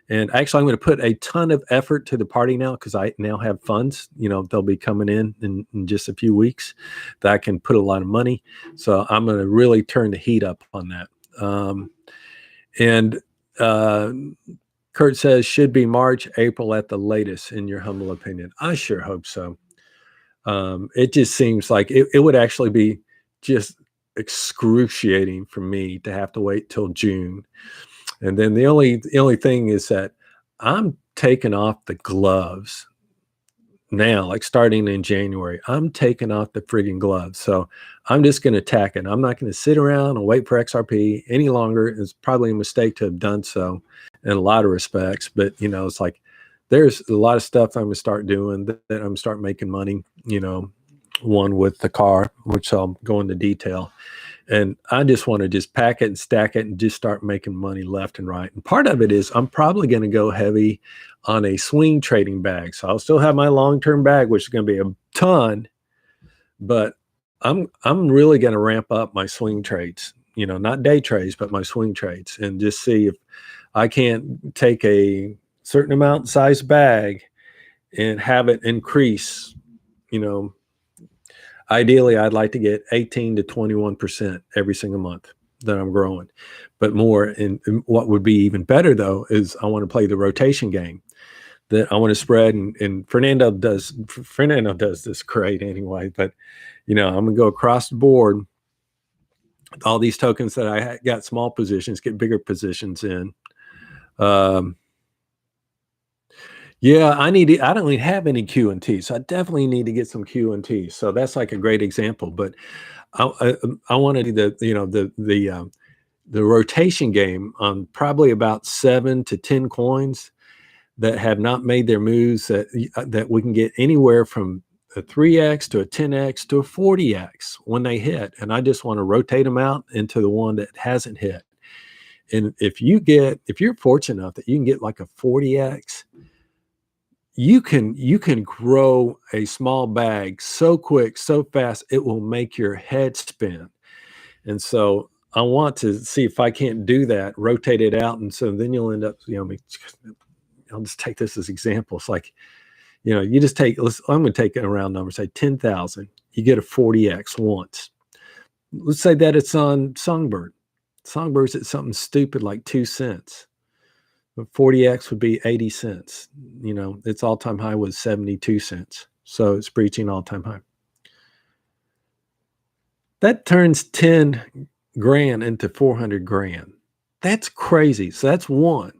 And actually, I'm going to put a ton of effort to the party now because I now have funds. They'll be coming in just a few weeks that I can put a lot of money. So I'm going to really turn the heat up on that. Kurt says, should be March, April at the latest, in your humble opinion. I sure hope so. It just seems like it would actually be just excruciating for me to have to wait till June. And then the only thing is that I'm taking off the gloves now, like starting in January. I'm taking off the friggin' gloves. So I'm just going to tack it. I'm not going to sit around and wait for XRP any longer. It's probably a mistake to have done so in a lot of respects. But, it's like there's a lot of stuff I'm going to start doing that I'm going to start making money, one with the car, which I'll go into detail. And I just want to just pack it and stack it and just start making money left and right. And part of it is I'm probably going to go heavy on a swing trading bag. So I'll still have my long-term bag, which is going to be a ton, but I'm really going to ramp up my swing trades, not day trades, but my swing trades, and just see if I can't take a certain amount size bag and have it increase, Ideally, I'd like to get 18 to 21% every single month that I'm growing, but more. And what would be even better though, is I want to play the rotation game that I want to spread. And Fernando does this great anyway, but I'm going to go across the board, all these tokens that I got small positions, get bigger positions in. Yeah, I don't even have any Q and T, so I definitely need to get some Q and T. So that's like a great example. But I want to do the rotation game on probably about 7 to 10 coins that have not made their moves, that we can get anywhere from a 3x to a 10x to a 40x when they hit. And I just want to rotate them out into the one that hasn't hit. And if you're fortunate enough that you can get like a 40x, you can grow a small bag so quick, so fast, it will make your head spin. And so I want to see if I can't do that, rotate it out. And so then you'll end up, I'll just take this as example. It's like, you just take, I'm going to take a round number, say 10,000. You get a 40x once. Let's say that it's on Songbird. Songbird's at something stupid like 2 cents. But 40x would be 80 cents. Its all-time high was 72 cents. So it's breaching all-time high. That turns 10 grand into 400 grand. That's crazy. So that's one.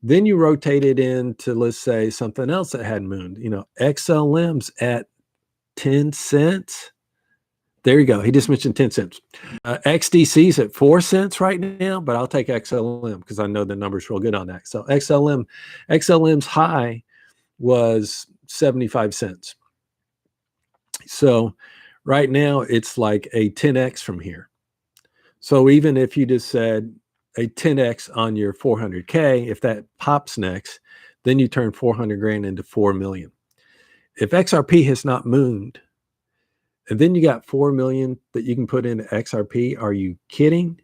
Then you rotate it into, let's say, something else that had mooned. You know, XLM's at 10 cents. There you go. He just mentioned 10 cents. XDC's at 4 cents right now, but I'll take XLM because I know the number's real good on that. So XLM's high was 75 cents. So right now it's like a 10x from here. So even if you just said a 10x on your 400K, if that pops next, then you turn 400 grand into 4 million. If XRP has not mooned, and then you got 4 million that you can put into XRP, are you kidding?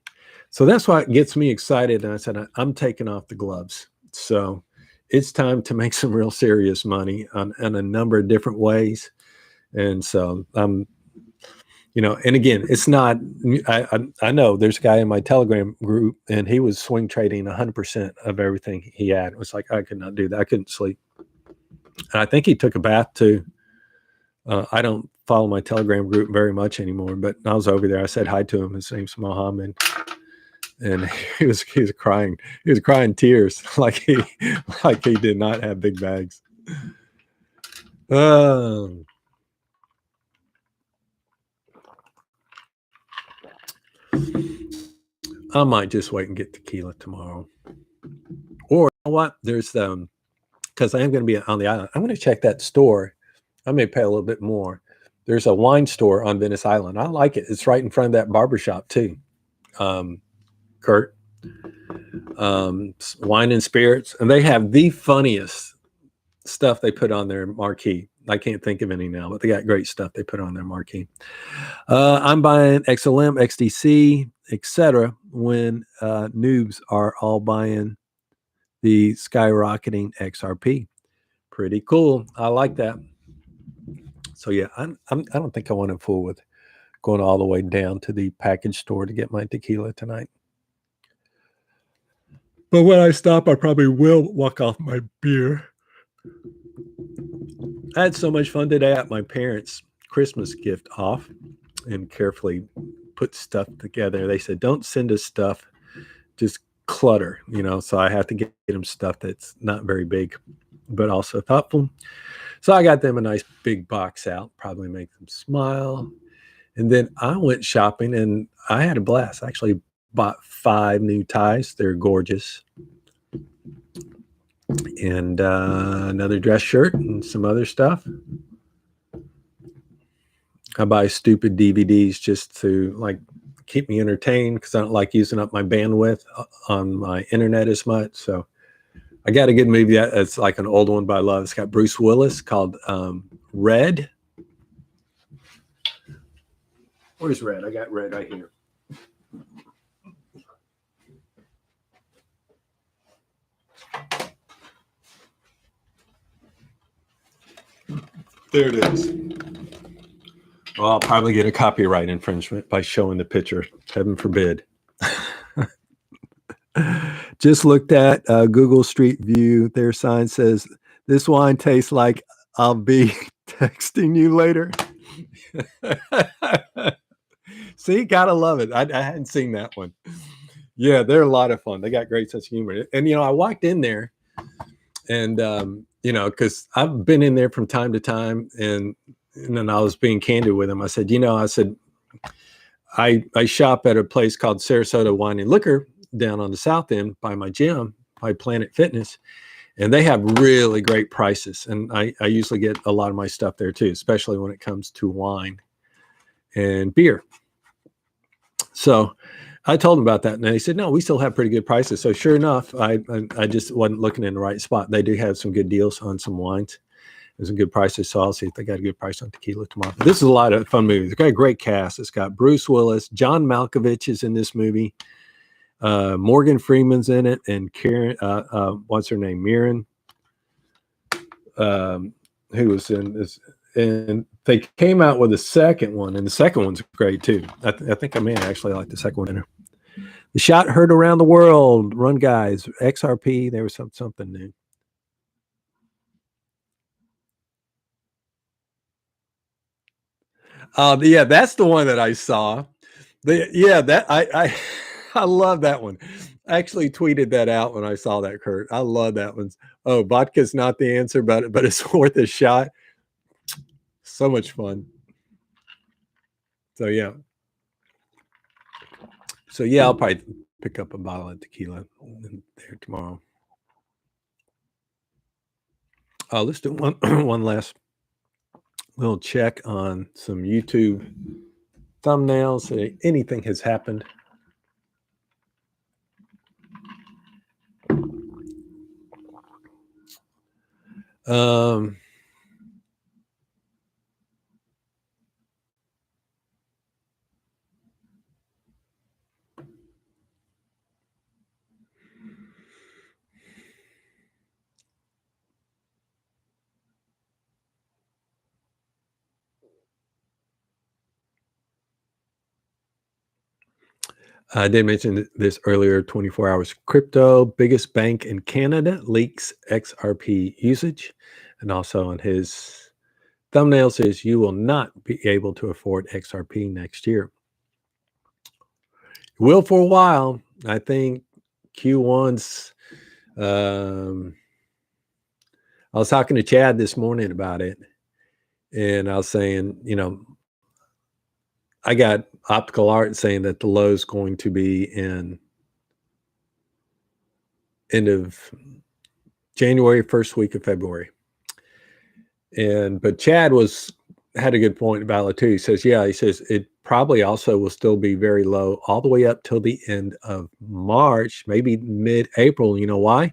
So that's why it gets me excited. And I said, I'm taking off the gloves. So it's time to make some real serious money on a number of different ways. And so you know, and again, it's not, I know there's a guy in my Telegram group and he was swing trading 100% of everything he had. It was like, I could not do that. I couldn't sleep. And I think he took a bath too. I don't follow my Telegram group very much anymore, but I was over there. I said hi to him. His name's Mohammed. And he was crying. He was crying tears like he did not have big bags. I might just wait and get tequila tomorrow. Or you know what? There's because I am going to be on the island. I'm going to check that store. I may pay a little bit more. There's a wine store on Venice Island. I like it. It's right in front of that barbershop too. Kurt. Wine and spirits. And they have the funniest stuff they put on their marquee. I can't think of any now, but they got great stuff they put on their marquee. I'm buying XLM, XDC, etc. when noobs are all buying the skyrocketing XRP. Pretty cool. I like that. So yeah, I don't think I want to fool with going all the way down to the package store to get my tequila tonight. But when I stop, I probably will walk off my beer. I had so much fun today at my parents' Christmas gift off and carefully put stuff together. They said, don't send us stuff, just clutter, you know, so I have to get them stuff that's not very big, but also thoughtful. So I got them a nice big box out, probably make them smile. And then I went shopping and I had a blast. I actually bought 5 new ties. They're gorgeous. And another dress shirt and some other stuff. I buy stupid DVDs just to like keep me entertained because I don't like using up my bandwidth on my internet as much. So I got a good movie that's like an old one, but I love. It's got Bruce Willis called Red. Where's Red? I got Red right here. There it is. Well, I'll probably get a copyright infringement by showing the picture. Heaven forbid. Just looked at Google Street View. Their sign says, this wine tastes like I'll be texting you later. See, gotta love it. I hadn't seen that one. Yeah, they're a lot of fun. They got great sense of humor. And, you know, I walked in there and, you know, because I've been in there from time to time and then I was being candid with them. I said, you know, I shop at a place called Sarasota Wine and Liquor down on the south end by my gym, by Planet Fitness. And they have really great prices. And I usually get a lot of my stuff there too, especially when it comes to wine and beer. So I told them about that. And they said, no, we still have pretty good prices. So sure enough, I just wasn't looking in the right spot. They do have some good deals on some wines. There's some good prices. So I'll see if they got a good price on tequila tomorrow. But this is a lot of fun movies. It's got a great cast. It's got Bruce Willis. John Malkovich is in this movie. Morgan Freeman's in it. And Karen, what's her name? Mirren, who was in this. And they came out with a second one. And the second one's great too. I think I may actually like the second one. The shot heard around the world. Run, guys. XRP. There was something new. Yeah, that's the one that I saw. Yeah, that I love that one. I actually tweeted that out when I saw that, Kurt. I love that one. Oh, vodka's not the answer, but it's worth a shot. So much fun. So yeah. So yeah, I'll probably pick up a bottle of tequila there tomorrow. Let's do one one last little check on some YouTube thumbnails. Anything has happened. I did mention this earlier, 24 hours crypto, biggest bank in Canada leaks XRP usage. And also on his thumbnail says you will not be able to afford XRP next year. Will for a while. I think Q1's, I was talking to Chad this morning about it. And I was saying, I got optical art saying that the low is going to be in end of January, first week of February. But Chad had a good point about it too. He says it probably also will still be very low all the way up till the end of March, maybe mid-April. You know why?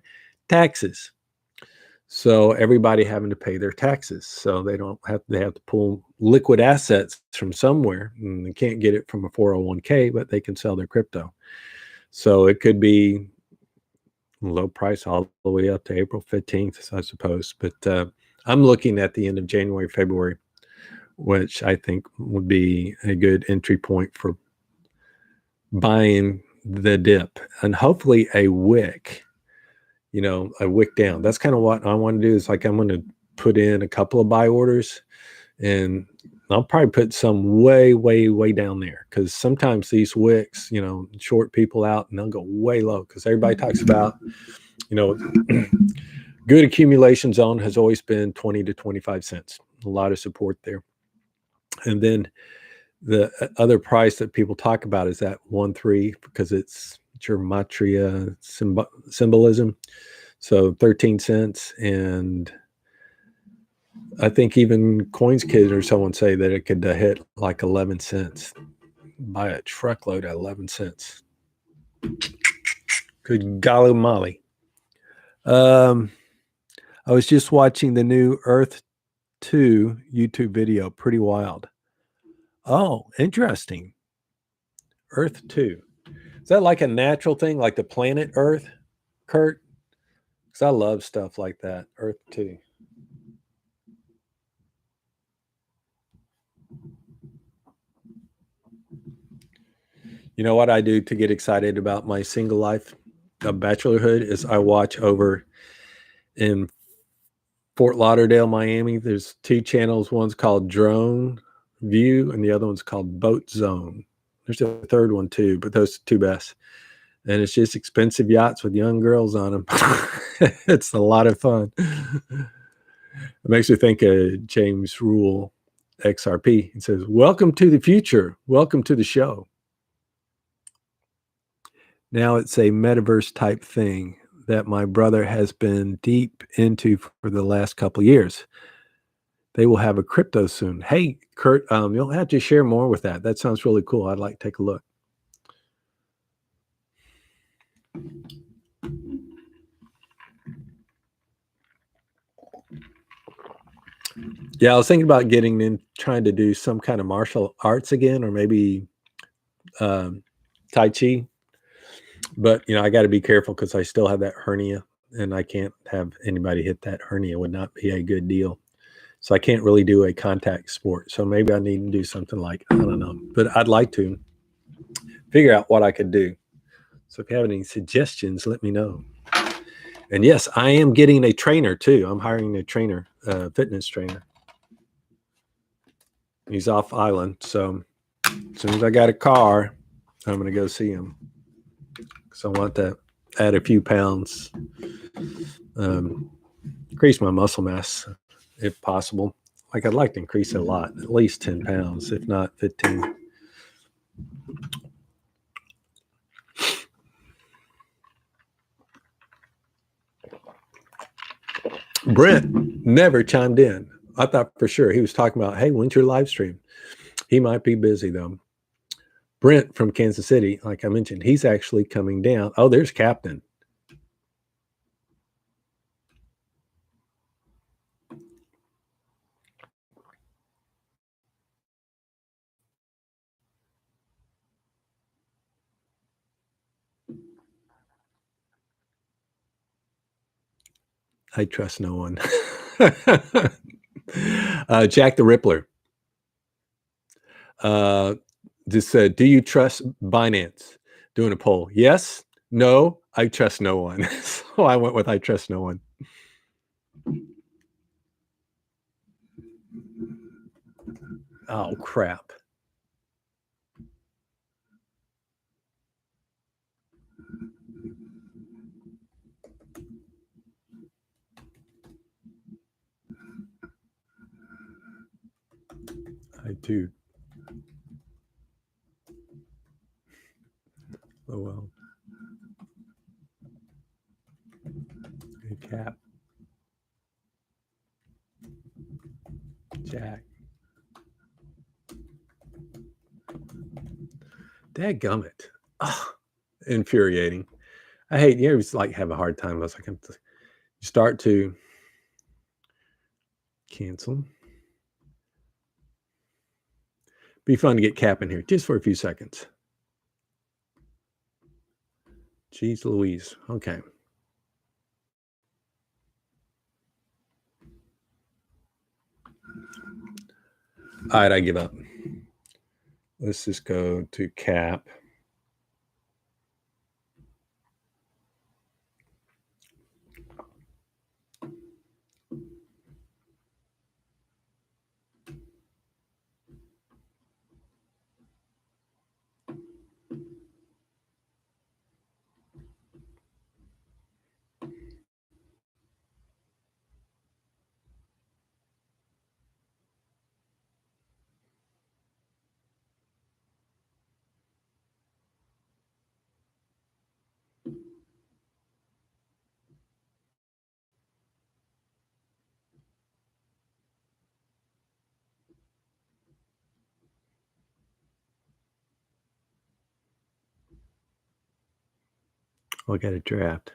Taxes. So everybody having to pay their taxes. So they have to pull liquid assets from somewhere, and they can't get it from a 401k, but they can sell their crypto. So it could be low price all the way up to April 15th, I suppose. But I'm looking at the end of January, February, which I think would be a good entry point for buying the dip, and hopefully a wick, a wick down. That's kind of what I want to do. Is like I'm going to put in a couple of buy orders, and I'll probably put some way, way, way down there, because sometimes these wicks, short people out and they'll go way low, because everybody talks about, good accumulation zone has always been 20 to 25 cents. A lot of support there. And then the other price that people talk about is that 1.3, because it's gematria symbolism. So 13 cents. And I think even Coins Kid or someone say that it could hit like 11 cents. Buy a truckload at 11 cents. Good golly molly. I was just watching the new Earth 2 YouTube video. Pretty wild. Oh, interesting. Earth 2. Is that like a natural thing, like the planet Earth, Kurt? Because I love stuff like that. Earth 2. You know what I do to get excited about my single life of bachelorhood is I watch over in Fort Lauderdale, Miami. There's 2 channels. One's called Drone View and the other one's called Boat Zone. There's a third one too, but those are 2 best. And it's just expensive yachts with young girls on them. It's a lot of fun. It makes me think of James Rule, XRP. He says, "Welcome to the future. Welcome to the show." Now it's a metaverse type thing that my brother has been deep into for the last couple of years. They will have a crypto soon. Hey, Kurt, you'll have to share more with that. That sounds really cool. I'd like to take a look. Yeah, I was thinking about getting in, trying to do some kind of martial arts again, or maybe Tai Chi. But, I got to be careful because I still have that hernia, and I can't have anybody hit that hernia. It would not be a good deal. So I can't really do a contact sport. So maybe I need to do something like, I don't know, but I'd like to figure out what I could do. So if you have any suggestions, let me know. And yes, I am getting a trainer too. I'm hiring a trainer, fitness trainer. He's off island. So as soon as I got a car, I'm going to go see him. So I want to add a few pounds, increase my muscle mass if possible. Like I'd like to increase it a lot, at least 10 pounds, if not 15. Brent never chimed in. I thought for sure he was talking about, hey, when's your live stream? He might be busy though. Brent from Kansas City, like I mentioned, he's actually coming down. Oh, there's Captain. I trust no one. Jack the Rippler. Just said, do you trust Binance? Doing a poll. Yes, no, I trust no one. So I went with I trust no one. Oh, crap. I do. Oh, well. Hey, Cap. Jack. Dadgummit. Oh, infuriating. I hate, you always like have a hard time. I was like, you start to cancel. Be fun to get Cap in here just for a few seconds. Jeez Louise. Okay. All right, I give up. Let's just go to Cap. I'll get a draft.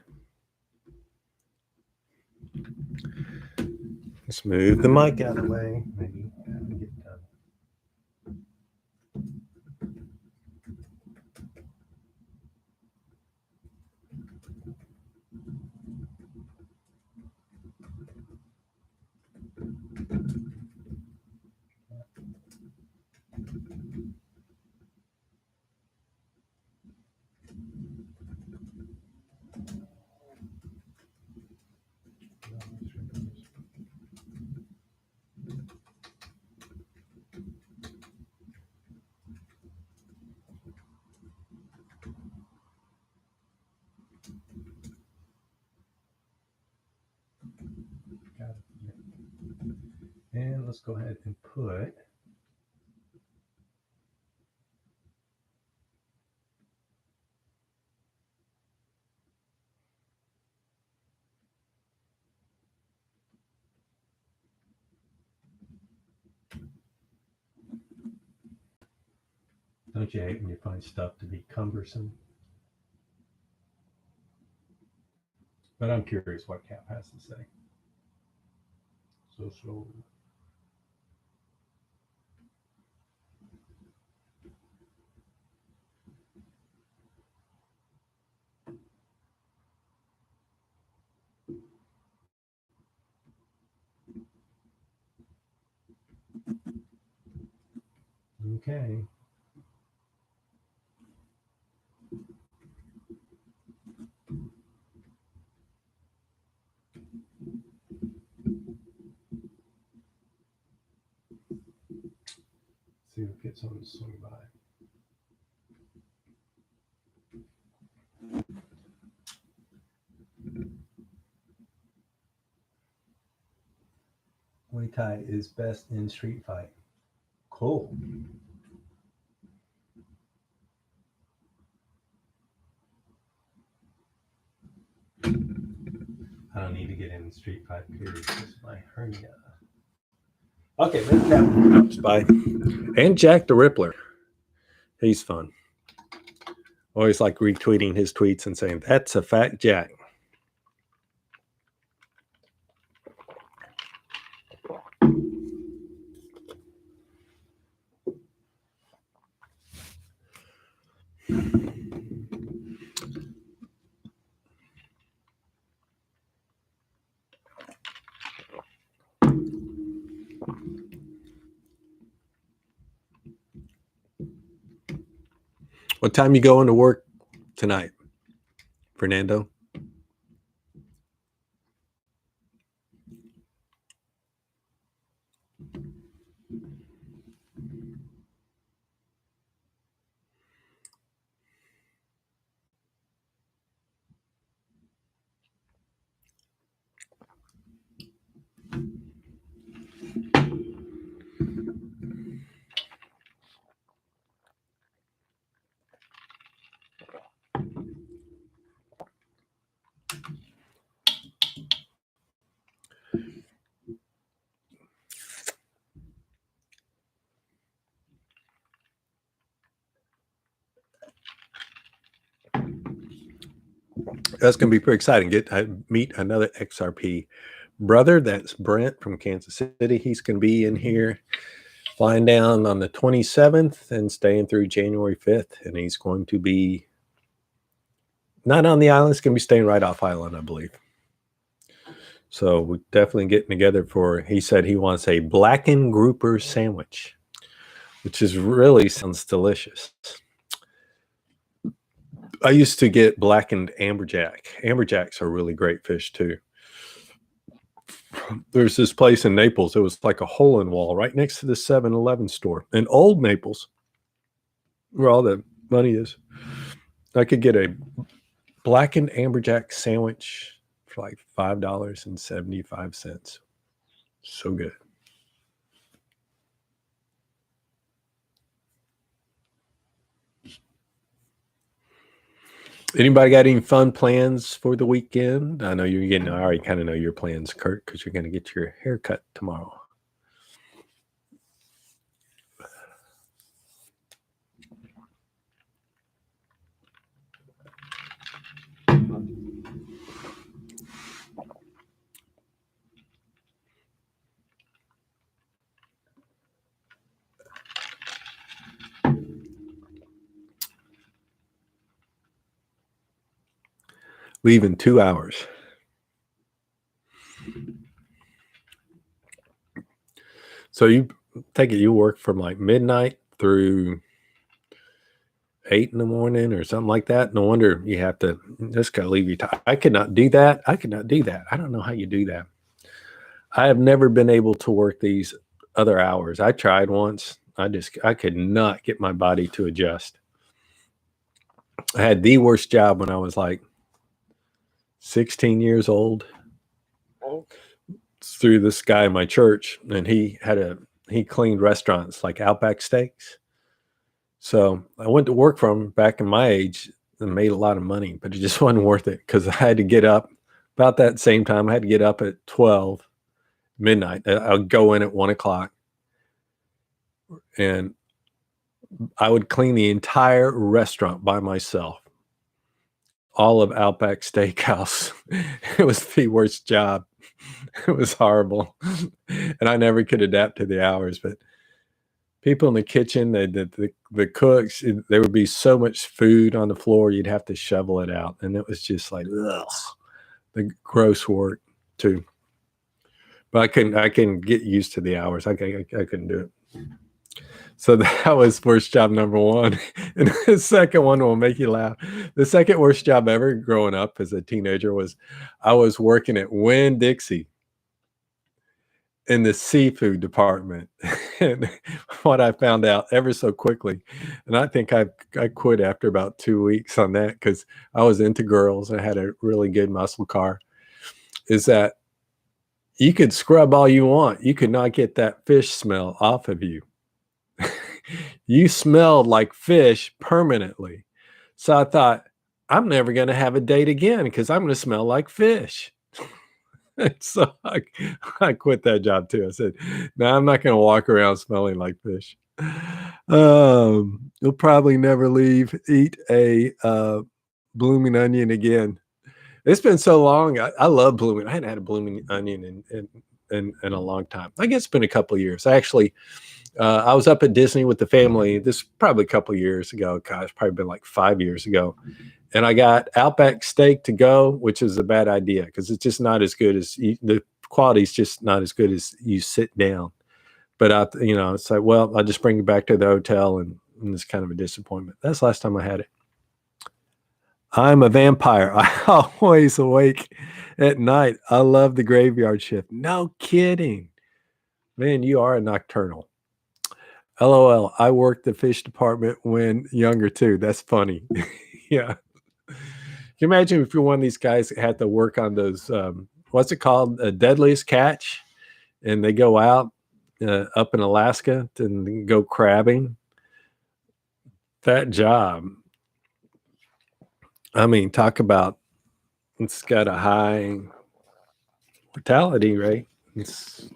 Let's move the mic out of the way. Maybe get done. And let's go ahead and put don't you hate when you find stuff to be cumbersome? But I'm curious what Cap has to say. So. Okay. see if it gets on the swing by. Muay Thai is best in street fight. Cool. I don't need to get in street fight, period. It's my hernia. Okay, let's have by. And Jack the Rippler. He's fun. Always like retweeting his tweets and saying, that's a fat Jack. What time you going to work tonight, Fernando? That's going to be pretty exciting. Meet another XRP brother. That's Brent from Kansas City. He's going to be in here flying down on the 27th and staying through January 5th. And he's going to be not on the island. He's going to be staying right off island, I believe. So we're definitely getting together for, he said he wants a blackened grouper sandwich, which is really sounds delicious. I used to get blackened amberjack. Amberjacks are really great fish too. There's this place in Naples. It was like a hole in wall right next to the 7-Eleven store in Old Naples, where all the money is. I could get a blackened amberjack sandwich for like $5.75. So good. Anybody got any fun plans for the weekend? I know you're getting, I already kind of know your plans, Kurt, because you're going to get your hair cut tomorrow. Leave in 2 hours. So you take it, you work from like midnight through 8 in the morning or something like that. No wonder you have to just gotta leave your time. I could not do that. I could not do that. I don't know how you do that. I have never been able to work these other hours. I tried once. I could not get my body to adjust. I had the worst job when I was like 16 years old. Through this guy in my church, and he cleaned restaurants like Outback Steaks. So I went to work for him back in my age and made a lot of money, but it just wasn't worth it because I had to get up about that same time. I had to get up at 12 midnight. I would go in at 1 o'clock and I would clean the entire restaurant by myself. All of Outback Steakhouse. It was the worst job. It was horrible. And I never could adapt to the hours, but people in the kitchen, the cooks, there would be so much food on the floor, you'd have to shovel it out. And it was just like, ugh, the gross work too. But I couldn't get used to the hours. I couldn't do it. So that was worst job number one. And the second one will make you laugh. The second worst job ever growing up as a teenager was I was working at Winn-Dixie. in the seafood department. And what I found out ever so quickly, and I think I quit after about 2 weeks on that because I was into girls. I had a really good muscle car, is that you could scrub all you want. You could not get that fish smell off of you. You smelled like fish permanently. So I thought, I'm never going to have a date again because I'm going to smell like fish. So I quit that job too. I said, no, I'm not going to walk around smelling like fish. You'll probably never eat a blooming onion again. It's been so long. I love blooming. I hadn't had a blooming onion in a long time. I guess it's been a couple of years. Actually, I was up at Disney with the family. This probably a couple of years ago. Gosh, probably been like 5 years ago. And I got Outback steak to go, which is a bad idea because it's just not as good as the quality is just not as good as you sit down. But it's like, well, I'll just bring it back to the hotel, and it's kind of a disappointment. That's the last time I had it. I'm a vampire. I'm always awake at night. I love the graveyard shift. No kidding. Man, you are a nocturnal. LOL. I worked the fish department when younger too. That's funny. Yeah. Can you imagine if you're one of these guys that had to work on those, what's it called? A deadliest catch. And they go out up in Alaska to go crabbing. That job. I mean, talk about, it's got a high mortality rate. It's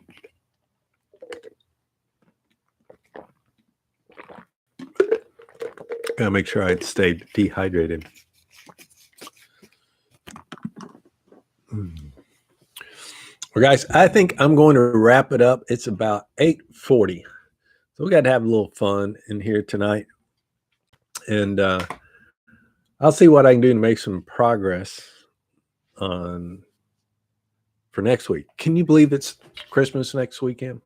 gotta make sure I stay dehydrated. Well, guys, I think I'm going to wrap it up. It's about 8:40. So we got to have a little fun in here tonight. And I'll see what I can do to make some progress for next week. Can you believe it's Christmas next weekend?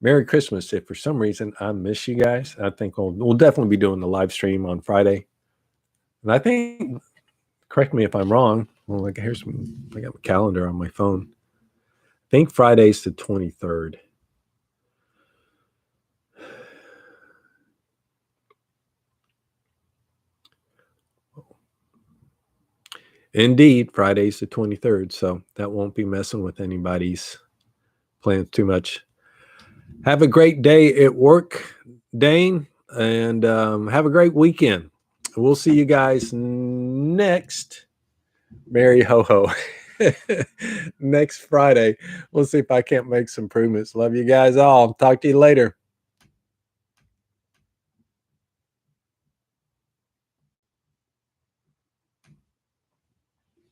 Merry Christmas. If for some reason I miss you guys, I think we'll definitely be doing the live stream on Friday. And I think, correct me if I'm wrong. Well, I got my calendar on my phone. I think Friday's the 23rd. Indeed, Friday's the 23rd. So that won't be messing with anybody's plans too much. Have a great day at work, Dane, and have a great weekend. We'll see you guys next. Merry ho-ho. Next Friday. We'll see if I can't make some improvements. Love you guys all. Talk to you later.